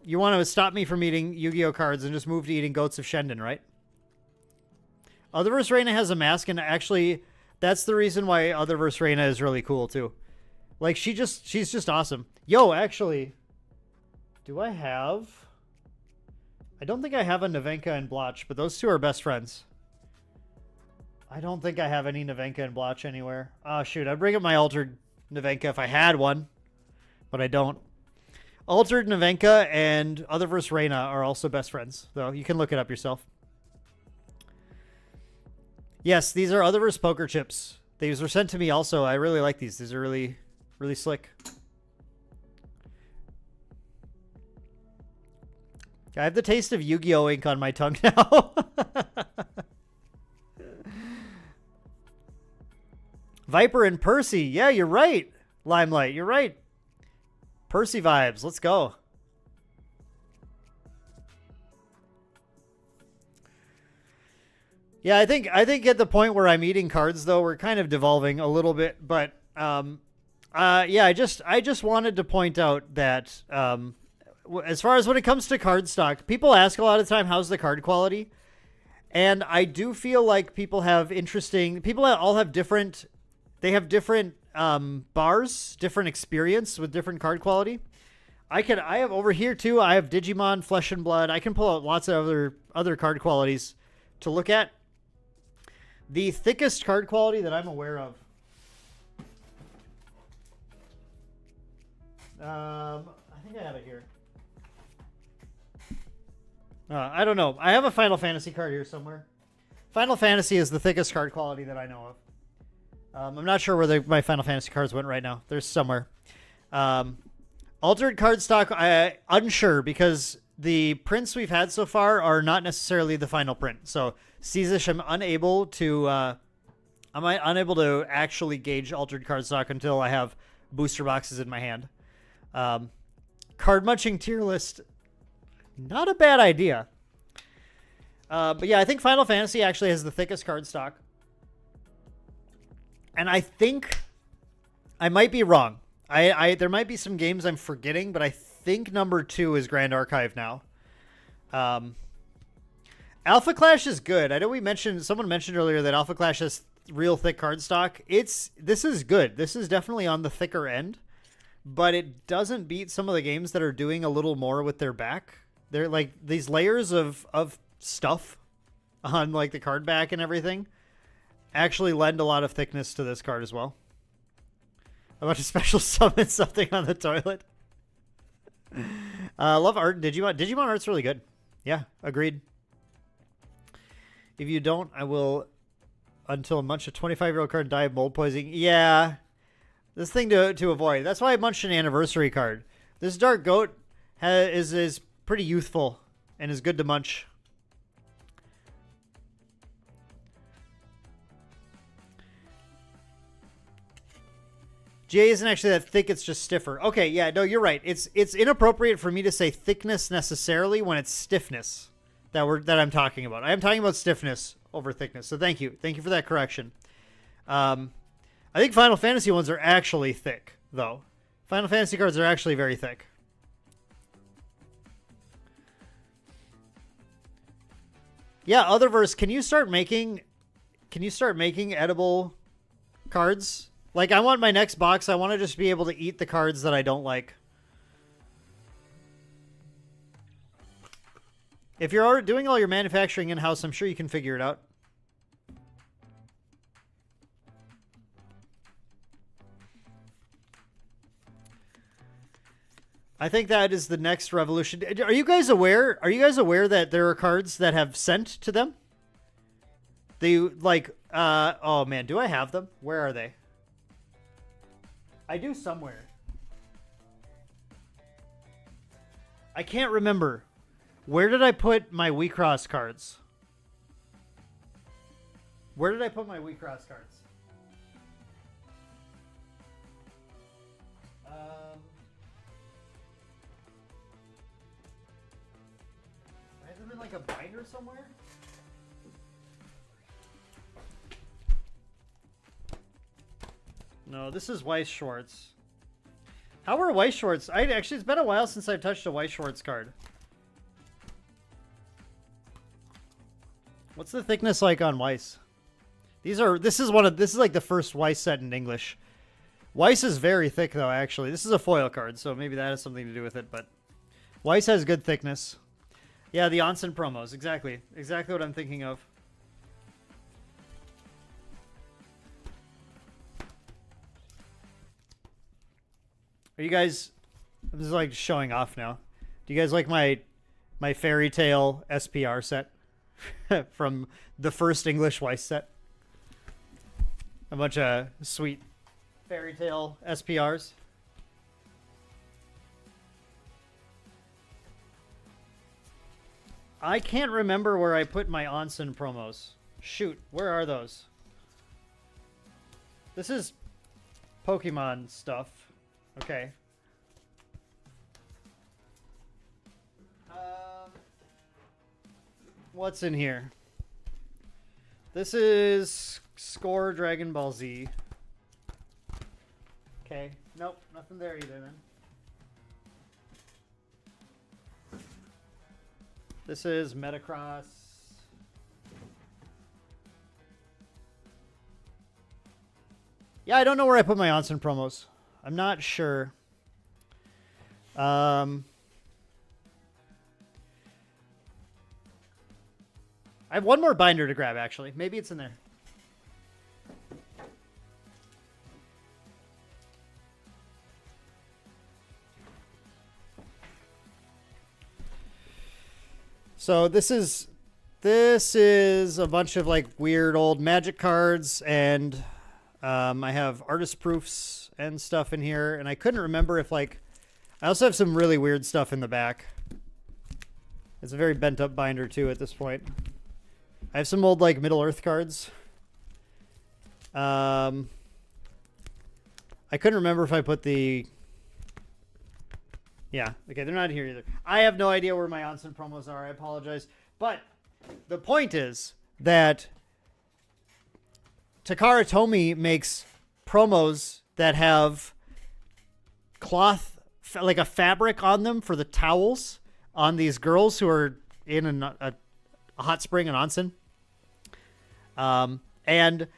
You want to stop me from eating Yu-Gi-Oh cards and just move to eating Goats of Shendon, right? Otherverse Reyna has a mask, and actually, that's the reason why Otherverse Reyna is really cool, too. Like, she's just awesome. Yo, actually, do I have... I don't think I have a Nevenka and Blotch, but those two are best friends. I don't think I have any Nevenka and Blotch anywhere. Oh, shoot. I'd bring up my altered Nevenka if I had one, but I don't. Altered Nevenka and Otherverse Reyna are also best friends, though. You can look it up yourself. Yes, these are Otherverse poker chips. These were sent to me also. I really like these. These are really, really slick. I have the taste of Yu-Gi-Oh ink on my tongue now. Viper and Percy. Yeah, you're right. Limelight, you're right. Percy vibes. Let's go. Yeah, I think at the point where I'm eating cards, though, we're kind of devolving a little bit. But yeah, I just wanted to point out that as far as when it comes to card stock, people ask a lot of the time, how's the card quality? And I do feel like people all have different, they have different bars, different experience with different card quality. I have over here too, I have Digimon, Flesh and Blood. I can pull out lots of other card qualities to look at. The thickest card quality that I'm aware of. I think I have it here. I don't know. I have a Final Fantasy card here somewhere. Final Fantasy is the thickest card quality that I know of. I'm not sure where my Final Fantasy cards went right now. They're somewhere. Altered card stock, unsure, because the prints we've had so far are not necessarily the final print. So, Caesish, I'm unable to actually gauge altered card stock until I have booster boxes in my hand. Card munching tier list, not a bad idea. But yeah, I think Final Fantasy actually has the thickest card stock. And I think I might be wrong. There might be some games I'm forgetting, but I think number 2 is Grand Archive now. Alpha Clash is good. I know someone mentioned earlier that Alpha Clash has real thick card stock. This is good. This is definitely on the thicker end, but it doesn't beat some of the games that are doing a little more with their back. They're like these layers of stuff on like the card back and everything actually lend a lot of thickness to this card as well. I'm about to special summon something on the toilet. Love art. Digimon art's really good. Yeah, agreed. If you don't, I will until munch a 25-year-old card die of mold poisoning. Yeah, this thing to avoid. That's why I munched an anniversary card. This Dark Goat is pretty youthful and is good to munch. GA isn't actually that thick, it's just stiffer. Okay, yeah, no, you're right. It's inappropriate for me to say thickness necessarily when it's stiffness that I'm talking about. I am talking about stiffness over thickness. So thank you for that correction. I think Final Fantasy ones are actually thick, though. Final Fantasy cards are actually very thick. Yeah, Otherverse, can you start making edible cards? Like, I want my next box, I want to just be able to eat the cards that I don't like. If you're already doing all your manufacturing in-house, I'm sure you can figure it out. I think that is the next revolution. Are you guys aware? Are you guys aware that there are cards that have sent to them? They like, oh man, do I have them? Where are they? I do somewhere. I can't remember. Where did I put my WeCross cards? Where did I put my WeCross cards? I have them in like a binder somewhere? No, this is Weiss Schwartz. How are Weiss Schwartz? Actually, it's been a while since I've touched a Weiss Schwartz card. What's the thickness like on Weiss? This is like the first Weiss set in English. Weiss is very thick though, actually. This is a foil card, so maybe that has something to do with it, but Weiss has good thickness. Yeah, the Onsen promos, exactly. Exactly what I'm thinking of. Are you guys, I'm just like showing off now. Do you guys like my Fairy Tale SPR set from the first English Weiss set? A bunch of sweet Fairy Tale SPRs. I can't remember where I put my Onsen promos. Shoot, where are those? This is Pokemon stuff. Okay. What's in here? This is Score Dragon Ball Z. Okay. Nope, nothing there either then. This is Metacross. Yeah, I don't know where I put my Onsen promos. I'm not sure. I have one more binder to grab, actually. Maybe it's in there. So this is a bunch of like weird old Magic cards, and I have artist proofs and stuff in here, and I couldn't remember if like I also have some really weird stuff in the back. It's a very bent up binder too at this point. I have some old like Middle Earth cards. I couldn't remember if I put the... Yeah, okay, they're not here either. I have no idea where my Onsen promos are. I apologize. But the point is that Takara Tomy makes promos that have cloth, like a fabric on them for the towels on these girls who are in a hot spring and onsen. And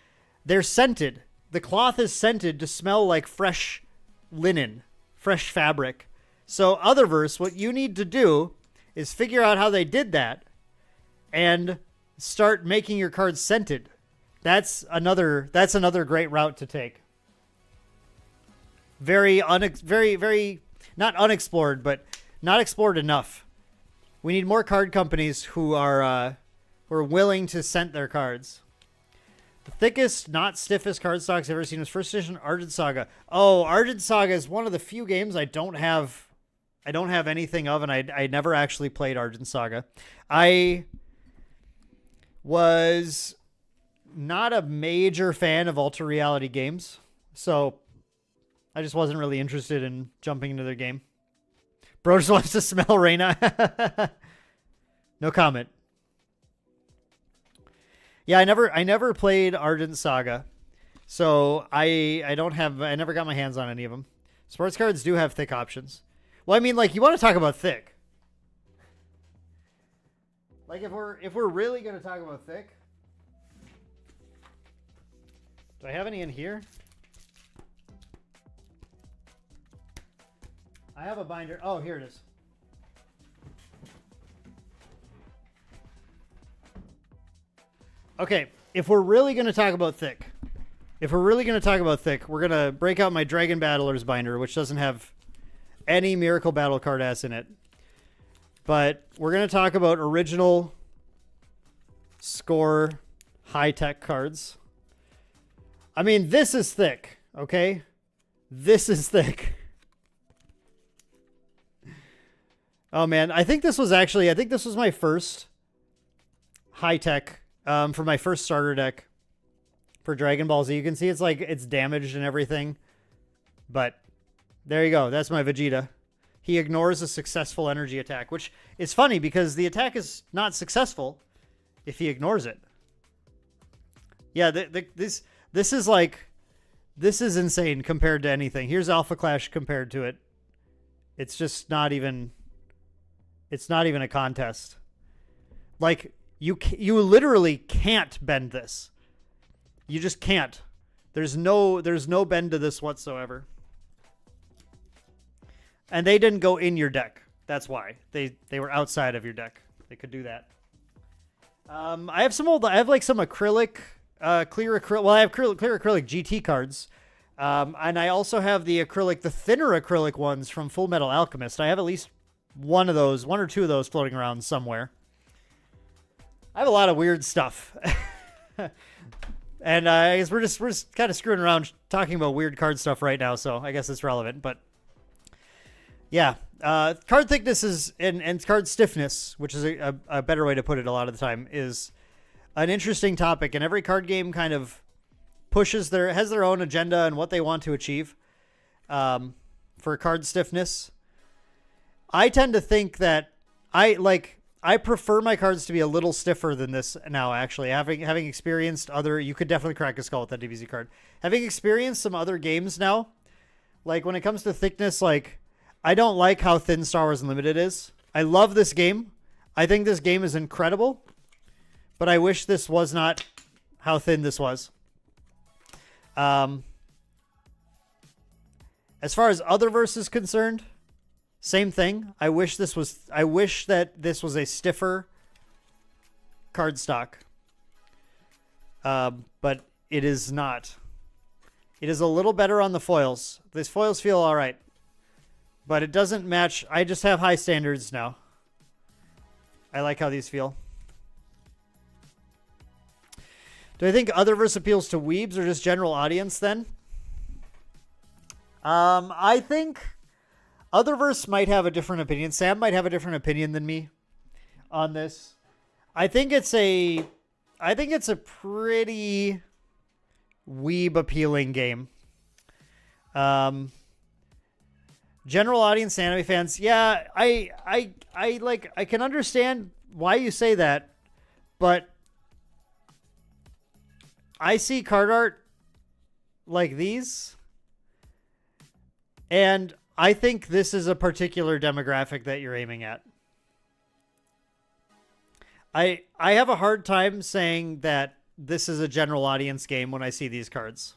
they're scented. The cloth is scented to smell like fresh linen, fresh fabric. So Otherverse, what you need to do is figure out how they did that and start making your cards scented. That's another great route to take. Very not unexplored, but not explored enough. We need more card companies who are willing to scent their cards. The thickest, not stiffest cardstock I've ever seen was first edition Argent Saga. Oh, Argent Saga is one of the few games I don't have anything of, and I never actually played Argent Saga. I was not a major fan of Ultra Reality games, so I just wasn't really interested in jumping into their game. Bro just wants to smell Reina. No comment. Yeah, I never played Ardent Saga, so I don't have I never got my hands on any of them. Sports cards do have thick options. Well, I mean, like, you want to talk about thick. Like, if we're really going to talk about thick, do I have any in here? I have a binder. Oh, here it is. Okay, if we're really going to talk about thick, we're going to break out my Dragon Battlers binder, which doesn't have any Miracle Battle card ass in it. But we're going to talk about original score high-tech cards. I mean, this is thick, okay? This is thick. Oh, man. I think this was my first high-tech for my first starter deck for Dragon Ball Z. You can see it's like it's damaged and everything. But there you go. That's my Vegeta. He ignores a successful energy attack, which is funny because the attack is not successful if he ignores it. Yeah, this is insane compared to anything. Here's Alpha Clash compared to it. It's just not even. It's not even a contest. Like, you literally can't bend this. You just can't. There's no bend to this whatsoever. And they didn't go in your deck. That's why. They were outside of your deck. They could do that. I have some acrylic, clear acrylic. Well, I have clear acrylic GT cards. And I also have the thinner acrylic ones from Full Metal Alchemist. I have at least one or two of those floating around somewhere. I have a lot of weird stuff. And I guess we're just kind of screwing around talking about weird card stuff right now, so I guess it's relevant. But yeah, card thickness is and card stiffness, which is a better way to put it a lot of the time, is an interesting topic, and every card game kind of has their own agenda and what they want to achieve for card stiffness. I tend to think that I prefer my cards to be a little stiffer than this now, actually. Having experienced you could definitely crack a skull with that DBZ card. Having experienced some other games now, like when it comes to thickness, like I don't like how thin Star Wars Unlimited is. I love this game. I think this game is incredible, but I wish this was not how thin this was. As far as Otherverse is concerned, same thing. I wish that this was a stiffer cardstock. But it is not. It is a little better on the foils. These foils feel all right, but it doesn't match. I just have high standards now. I like how these feel. Do I think Otherverse appeals to weebs or just general audience then? I think Otherverse might have a different opinion. Sam might have a different opinion than me on this. I think it's a pretty weeb appealing game. General audience anime fans, yeah, I can understand why you say that, but I see card art like these, and I think this is a particular demographic that you're aiming at. I have a hard time saying that this is a general audience game when I see these cards.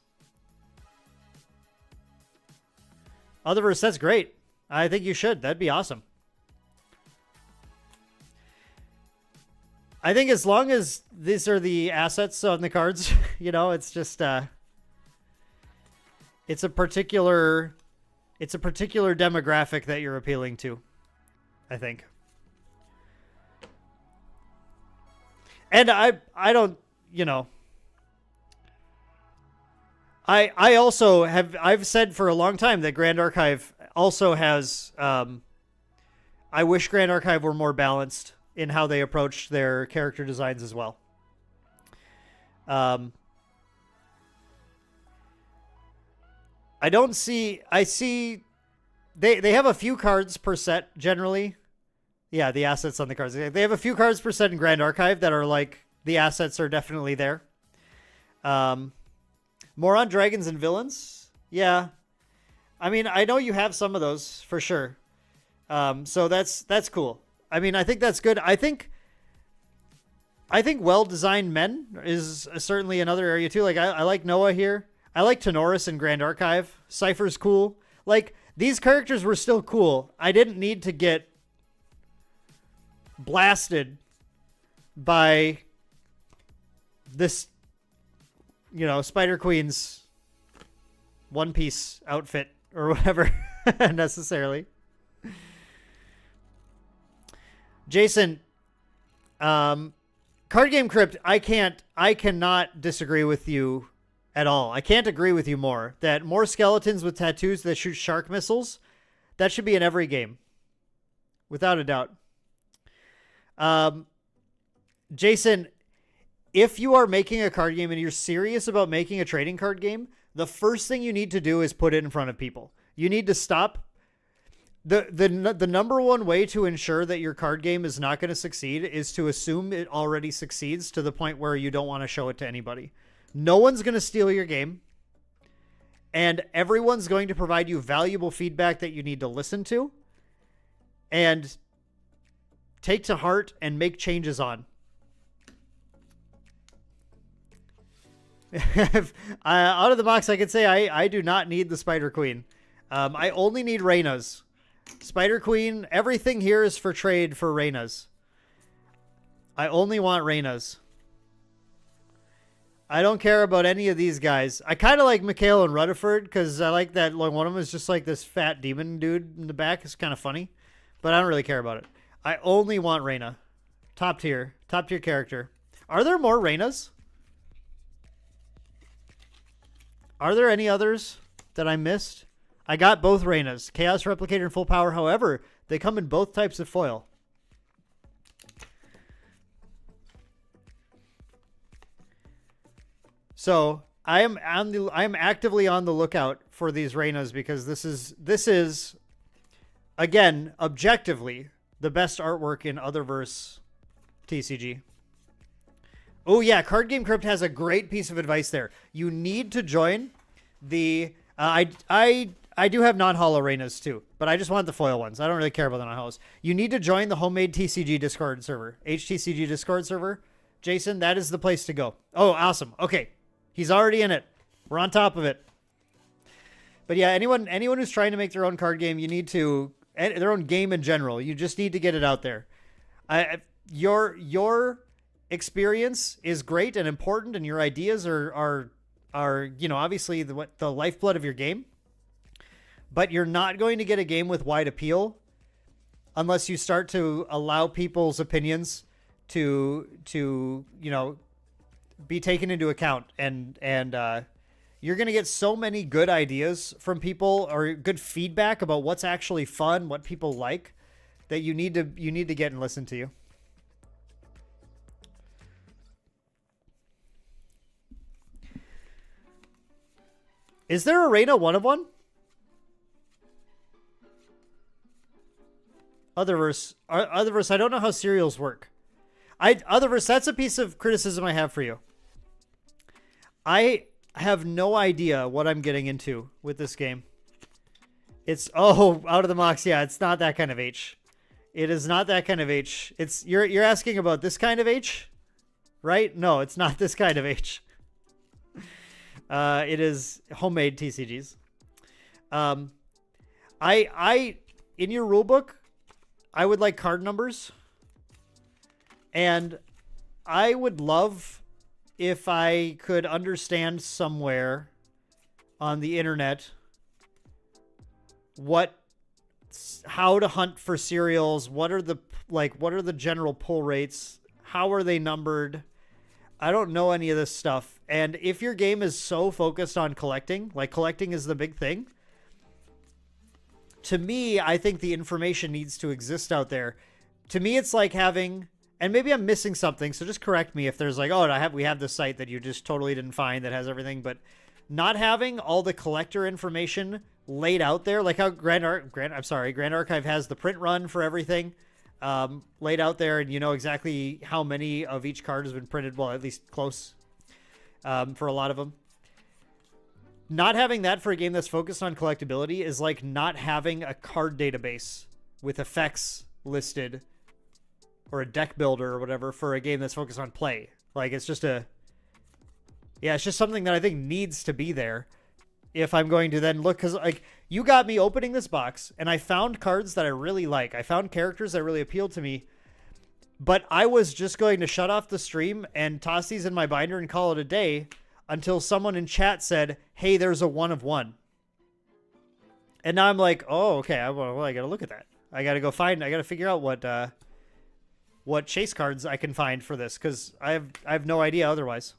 Otherverse, that's great. I think you should. That'd be awesome. I think as long as these are the assets on the cards, it's just it's a particular demographic that you're appealing to, I think. And I don't, I also I've said for a long time that Grand Archive also has, I wish Grand Archive were more balanced in how they approached their character designs as well. I see they have a few cards per set generally. Yeah, the assets on the cards. They have a few cards per set in Grand Archive that are like The assets are definitely there. More on dragons and villains. Yeah. I mean, I know you have some of those for sure. So that's cool. I mean, I think that's good. I think well-designed men is certainly another area too. Like I like Noah here. I like Tenoris in Grand Archive. Cypher's cool. Like these characters were still cool. I didn't need to get blasted by this, Spider Queen's One Piece outfit or whatever necessarily. Jason, Card Game Crypt, I cannot disagree with you at all. I can't agree with you more. That more skeletons with tattoos that shoot shark missiles, that should be in every game. Without a doubt. Jason, if you are making a card game and you're serious about making a trading card game, the first thing you need to do is put it in front of people. You need to stop. The number one way to ensure that your card game is not going to succeed is to assume it already succeeds to the point where you don't want to show it to anybody. No one's going to steal your game, and everyone's going to provide you valuable feedback that you need to listen to and take to heart and make changes on. Out of the box, I could say I do not need the Spider Queen. I only need Reyna's. Spider Queen, everything here is for trade for Reyna's. I only want Reyna's. I don't care about any of these guys. I kind of like Mikhail and Rutherford because I like that like, one of them is just like this fat demon dude in the back. It's kind of funny, but I don't really care about it. I only want Reyna. Top tier character. Are there more Reynas? Are there any others that I missed? I got both Reynas. Chaos Replicator and Full Power. However, they come in both types of foil. So I am actively on the lookout for these Reynas because this is again objectively the best artwork in Otherverse TCG. Oh yeah, Card Game Crypt has a great piece of advice there. You need to join the I do have non-holo Reynas too, but I just want the foil ones. I don't really care about the non-holos. You need to join the homemade TCG Discord server, HTCG Discord server. Jason, that is the place to go. Oh, awesome. Okay. He's already in it. We're on top of it. But yeah, anyone who's trying to make their own card game, you need to, their own game in general, you just need to get it out there. Your experience is great and important, and your ideas are obviously the lifeblood of your game. But you're not going to get a game with wide appeal unless you start to allow people's opinions to be taken into account, and you're going to get so many good ideas from people or good feedback about what's actually fun, what people like, that you need to get and listen to you. Is there a Reyna one of one? Otherverse, I don't know how serials work. Otherverse, that's a piece of criticism I have for you. I have no idea what I'm getting into with this game. It's out of the box. Yeah, it's not that kind of H. It is not that kind of H. It's you're asking about this kind of H, right? No, it's not this kind of H. It is homemade TCGs. I in your rulebook, I would like card numbers. And I would love if I could understand somewhere on the internet how to hunt for serials, what are the general pull rates, how are they numbered. I don't know any of this stuff. And if your game is so focused on collecting, like collecting is the big thing, to me, I think the information needs to exist out there. To me, it's like having, and maybe I'm missing something, so just correct me if there's like, we have this site that you just totally didn't find that has everything, but not having all the collector information laid out there, like how Grand Archive has the print run for everything. laid out there, and you know exactly how many of each card has been printed. Well, at least close for a lot of them. Not having that for a game that's focused on collectability is like not having a card database with effects listed or a deck builder or whatever for a game that's focused on play. Like, it's just it's just something that I think needs to be there if I'm going to then look, because like you got me opening this box and I found cards that I really like. I found characters that really appealed to me, but I was just going to shut off the stream and toss these in my binder and call it a day until someone in chat said, hey, there's a 1 of 1. And now I'm like, oh, okay, I got to look at that. I got to figure out what chase cards I can find for this, because I have no idea otherwise.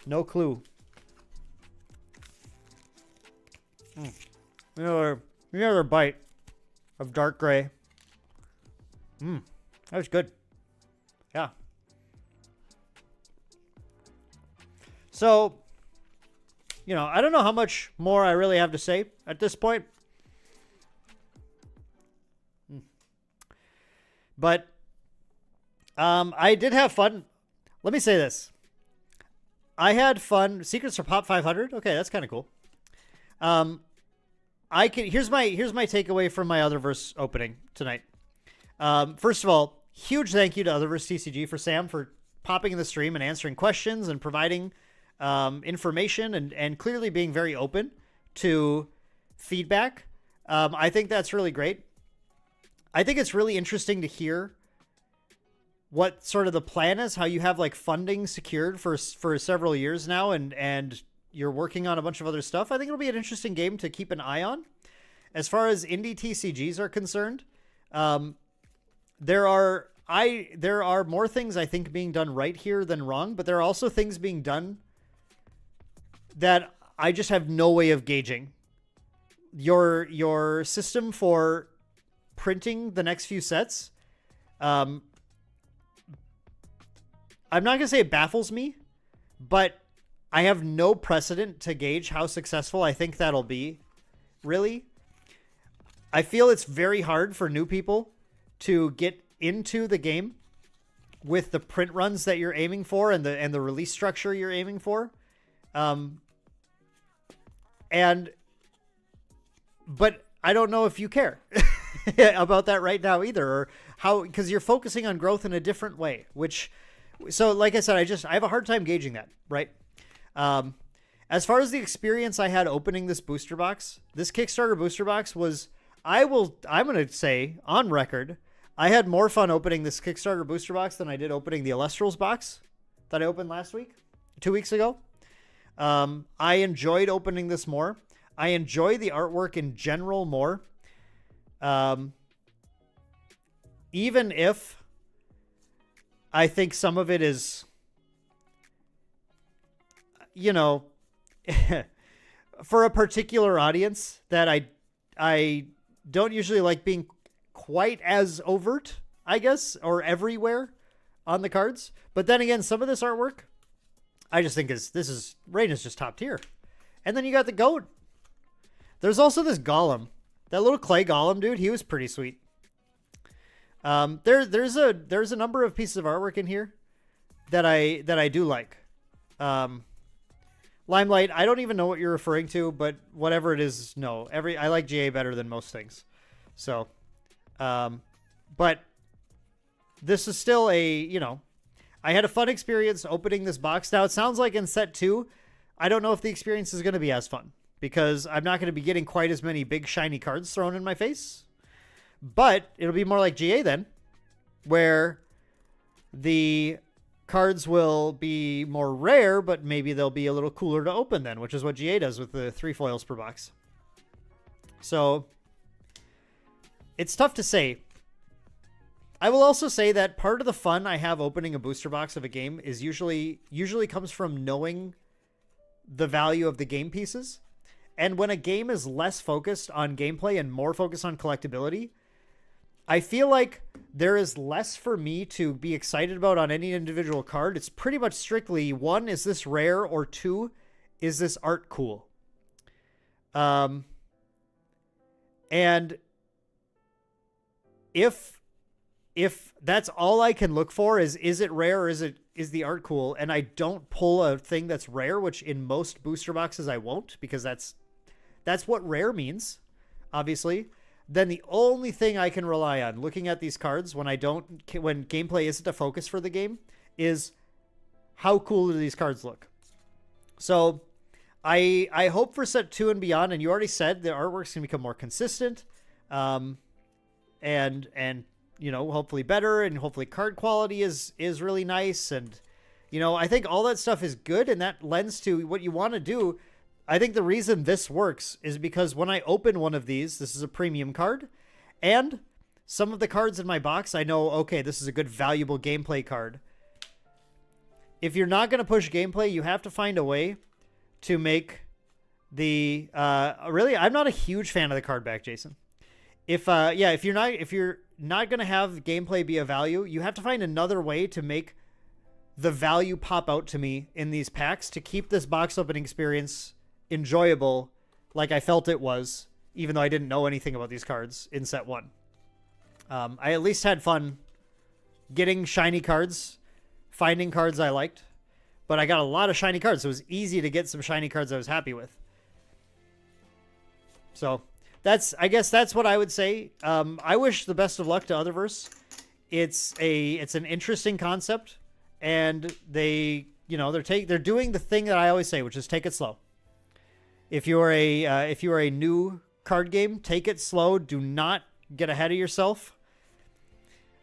No clue. Another bite of dark gray. That was good. Yeah. So, you know, I don't know how much more I really have to say at this point. But I did have fun. Let me say this. I had fun. Secrets for Pop 500. Okay, that's kind of cool. Here's my takeaway from my Otherverse opening tonight. First of all, huge thank you to Otherverse TCG for Sam for popping in the stream and answering questions and providing information and clearly being very open to feedback. I think that's really great. I think it's really interesting to hear what sort of the plan is, how you have like funding secured for several years now, and you're working on a bunch of other stuff. I think it'll be an interesting game to keep an eye on. As far as indie TCGs are concerned, there are more things I think being done right here than wrong, but there are also things being done that I just have no way of gauging. Your system for printing the next few sets, I'm not going to say it baffles me, but I have no precedent to gauge how successful I think that'll be. Really, I feel it's very hard for new people to get into the game with the print runs that you're aiming for and the release structure you're aiming for. But I don't know if you care about that right now either, or how, because you're focusing on growth in a different way, so like I said, I have a hard time gauging that, right? As far as the experience I had opening this booster box, this Kickstarter booster box was, I'm going to say on record, I had more fun opening this Kickstarter booster box than I did opening the Illustrals box that I opened 2 weeks ago. I enjoyed opening this more. I enjoy the artwork in general more. Even if I think some of it is, you know, for a particular audience that I don't usually like being quite as overt, I guess, or everywhere on the cards. But then again, some of this artwork, I just think Rain is just top tier. And then you got the goat. There's also this golem, that little clay golem dude. He was pretty sweet. There's a number of pieces of artwork in here that I do like. Limelight, I don't even know what you're referring to, but whatever it is, no. I like GA better than most things. So, but this is still I had a fun experience opening this box. Now, it sounds like in set 2, I don't know if the experience is going to be as fun, because I'm not going to be getting quite as many big shiny cards thrown in my face. But it'll be more like GA then, where the cards will be more rare, but maybe they'll be a little cooler to open then, which is what GA does with the 3 foils per box. So it's tough to say. I will also say that part of the fun I have opening a booster box of a game is usually comes from knowing the value of the game pieces. And when a game is less focused on gameplay and more focused on collectability, I feel like there is less for me to be excited about on any individual card. It's pretty much strictly, 1, is this rare? Or 2, is this art cool? And if if that's all I can look for is it rare or is the art cool, and I don't pull a thing that's rare, which in most booster boxes I won't, because that's what rare means, obviously, then the only thing I can rely on looking at these cards when gameplay isn't a focus for the game is how cool do these cards look. So I hope for set 2 and beyond, and you already said the artwork's going to become more consistent, and you know, hopefully better, and hopefully card quality is really nice, and you know, I think all that stuff is good, and that lends to what you want to do. I think the reason this works is because when I open one of these, this is a premium card, and some of the cards in my box, I know, okay, this is a good valuable gameplay card. If you're not going to push gameplay, you have to find a way to make the really, I'm not a huge fan of the card back, Jason. If you're not going to have gameplay be a value, you have to find another way to make the value pop out to me in these packs to keep this box opening experience enjoyable, like I felt it was, even though I didn't know anything about these cards in set 1. I at least had fun getting shiny cards, finding cards I liked, but I got a lot of shiny cards, so it was easy to get some shiny cards I was happy with. So I guess that's what I would say. I wish the best of luck to Otherverse. It's an interesting concept, and they're doing the thing that I always say, which is take it slow. If you are a new card game, take it slow. Do not get ahead of yourself.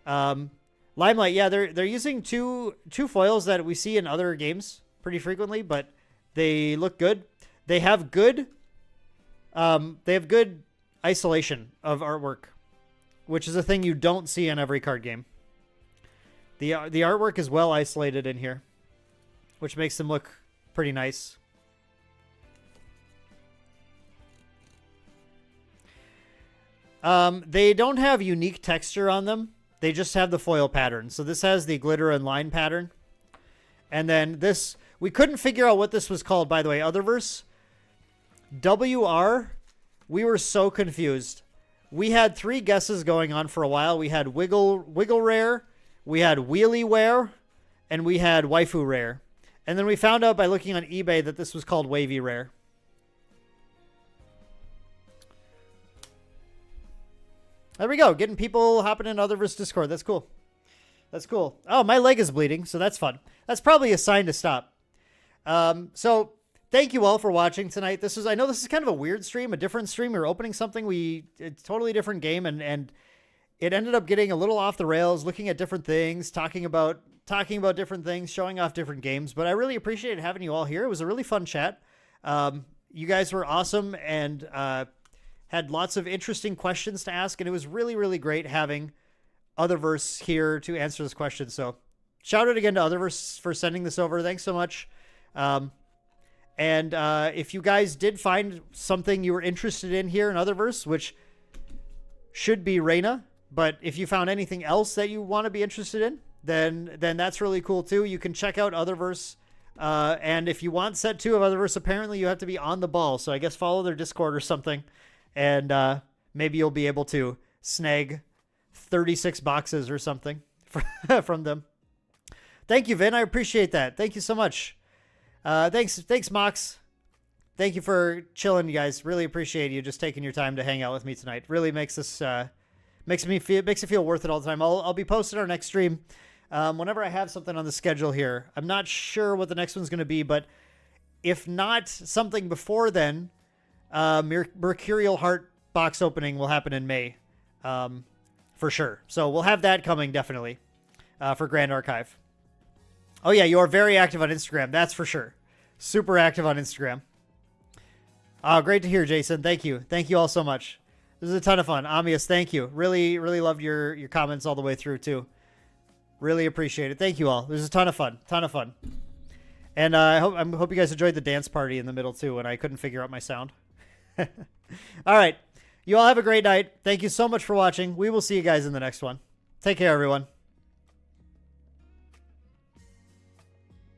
Limelight, yeah, they're using two foils that we see in other games pretty frequently, but they look good. They have good isolation of artwork, which is a thing you don't see in every card game. The artwork is well isolated in here, which makes them look pretty nice. They don't have unique texture on them. They just have the foil pattern. So this has the glitter and line pattern. And then this, we couldn't figure out what this was called, by the way. Otherverse. WR, we were so confused. We had 3 guesses going on for a while. We had Wiggle Rare, we had Wheelie Wear, and we had Waifu Rare. And then we found out by looking on eBay that this was called Wavy Rare. There we go. Getting people hopping in Otherverse Discord. That's cool. That's cool. Oh, my leg is bleeding, so that's fun. That's probably a sign to stop. So thank you all for watching tonight. I know this is kind of a weird stream, a different stream. We were opening something. It's a totally different game, and it ended up getting a little off the rails, looking at different things, talking about different things, showing off different games. But I really appreciated having you all here. It was a really fun chat. You guys were awesome, and had lots of interesting questions to ask, and it was really, really great having Otherverse here to answer this question. So shout out again to Otherverse for sending this over. Thanks so much. And if you guys did find something you were interested in here in Otherverse, which should be Reina, but if you found anything else that you want to be interested in, then that's really cool too. You can check out Otherverse. And if you want set 2 of Otherverse, apparently you have to be on the ball. So I guess follow their Discord or something. And maybe you'll be able to snag 36 boxes or something from them. Thank you, Vin. I appreciate that. Thank you so much. Thanks, Mox. Thank you for chilling, you guys. Really appreciate you just taking your time to hang out with me tonight. Really makes this makes it feel worth it all the time. I'll be posting our next stream whenever I have something on the schedule here. I'm not sure what the next one's going to be, but if not something before then, Mercurial Heart box opening will happen in May, for sure. So we'll have that coming definitely, for Grand Archive. Oh yeah, you are very active on Instagram. That's for sure. Super active on Instagram. Great to hear, Jason. Thank you. Thank you all so much. This is a ton of fun. Amius, thank you. Really, really loved your comments all the way through too. Really appreciate it. Thank you all. This is a ton of fun. Ton of fun. And I hope you guys enjoyed the dance party in the middle too when I couldn't figure out my sound. All right. You all have a great night. Thank you so much for watching. We will see you guys in the next one. Take care, everyone.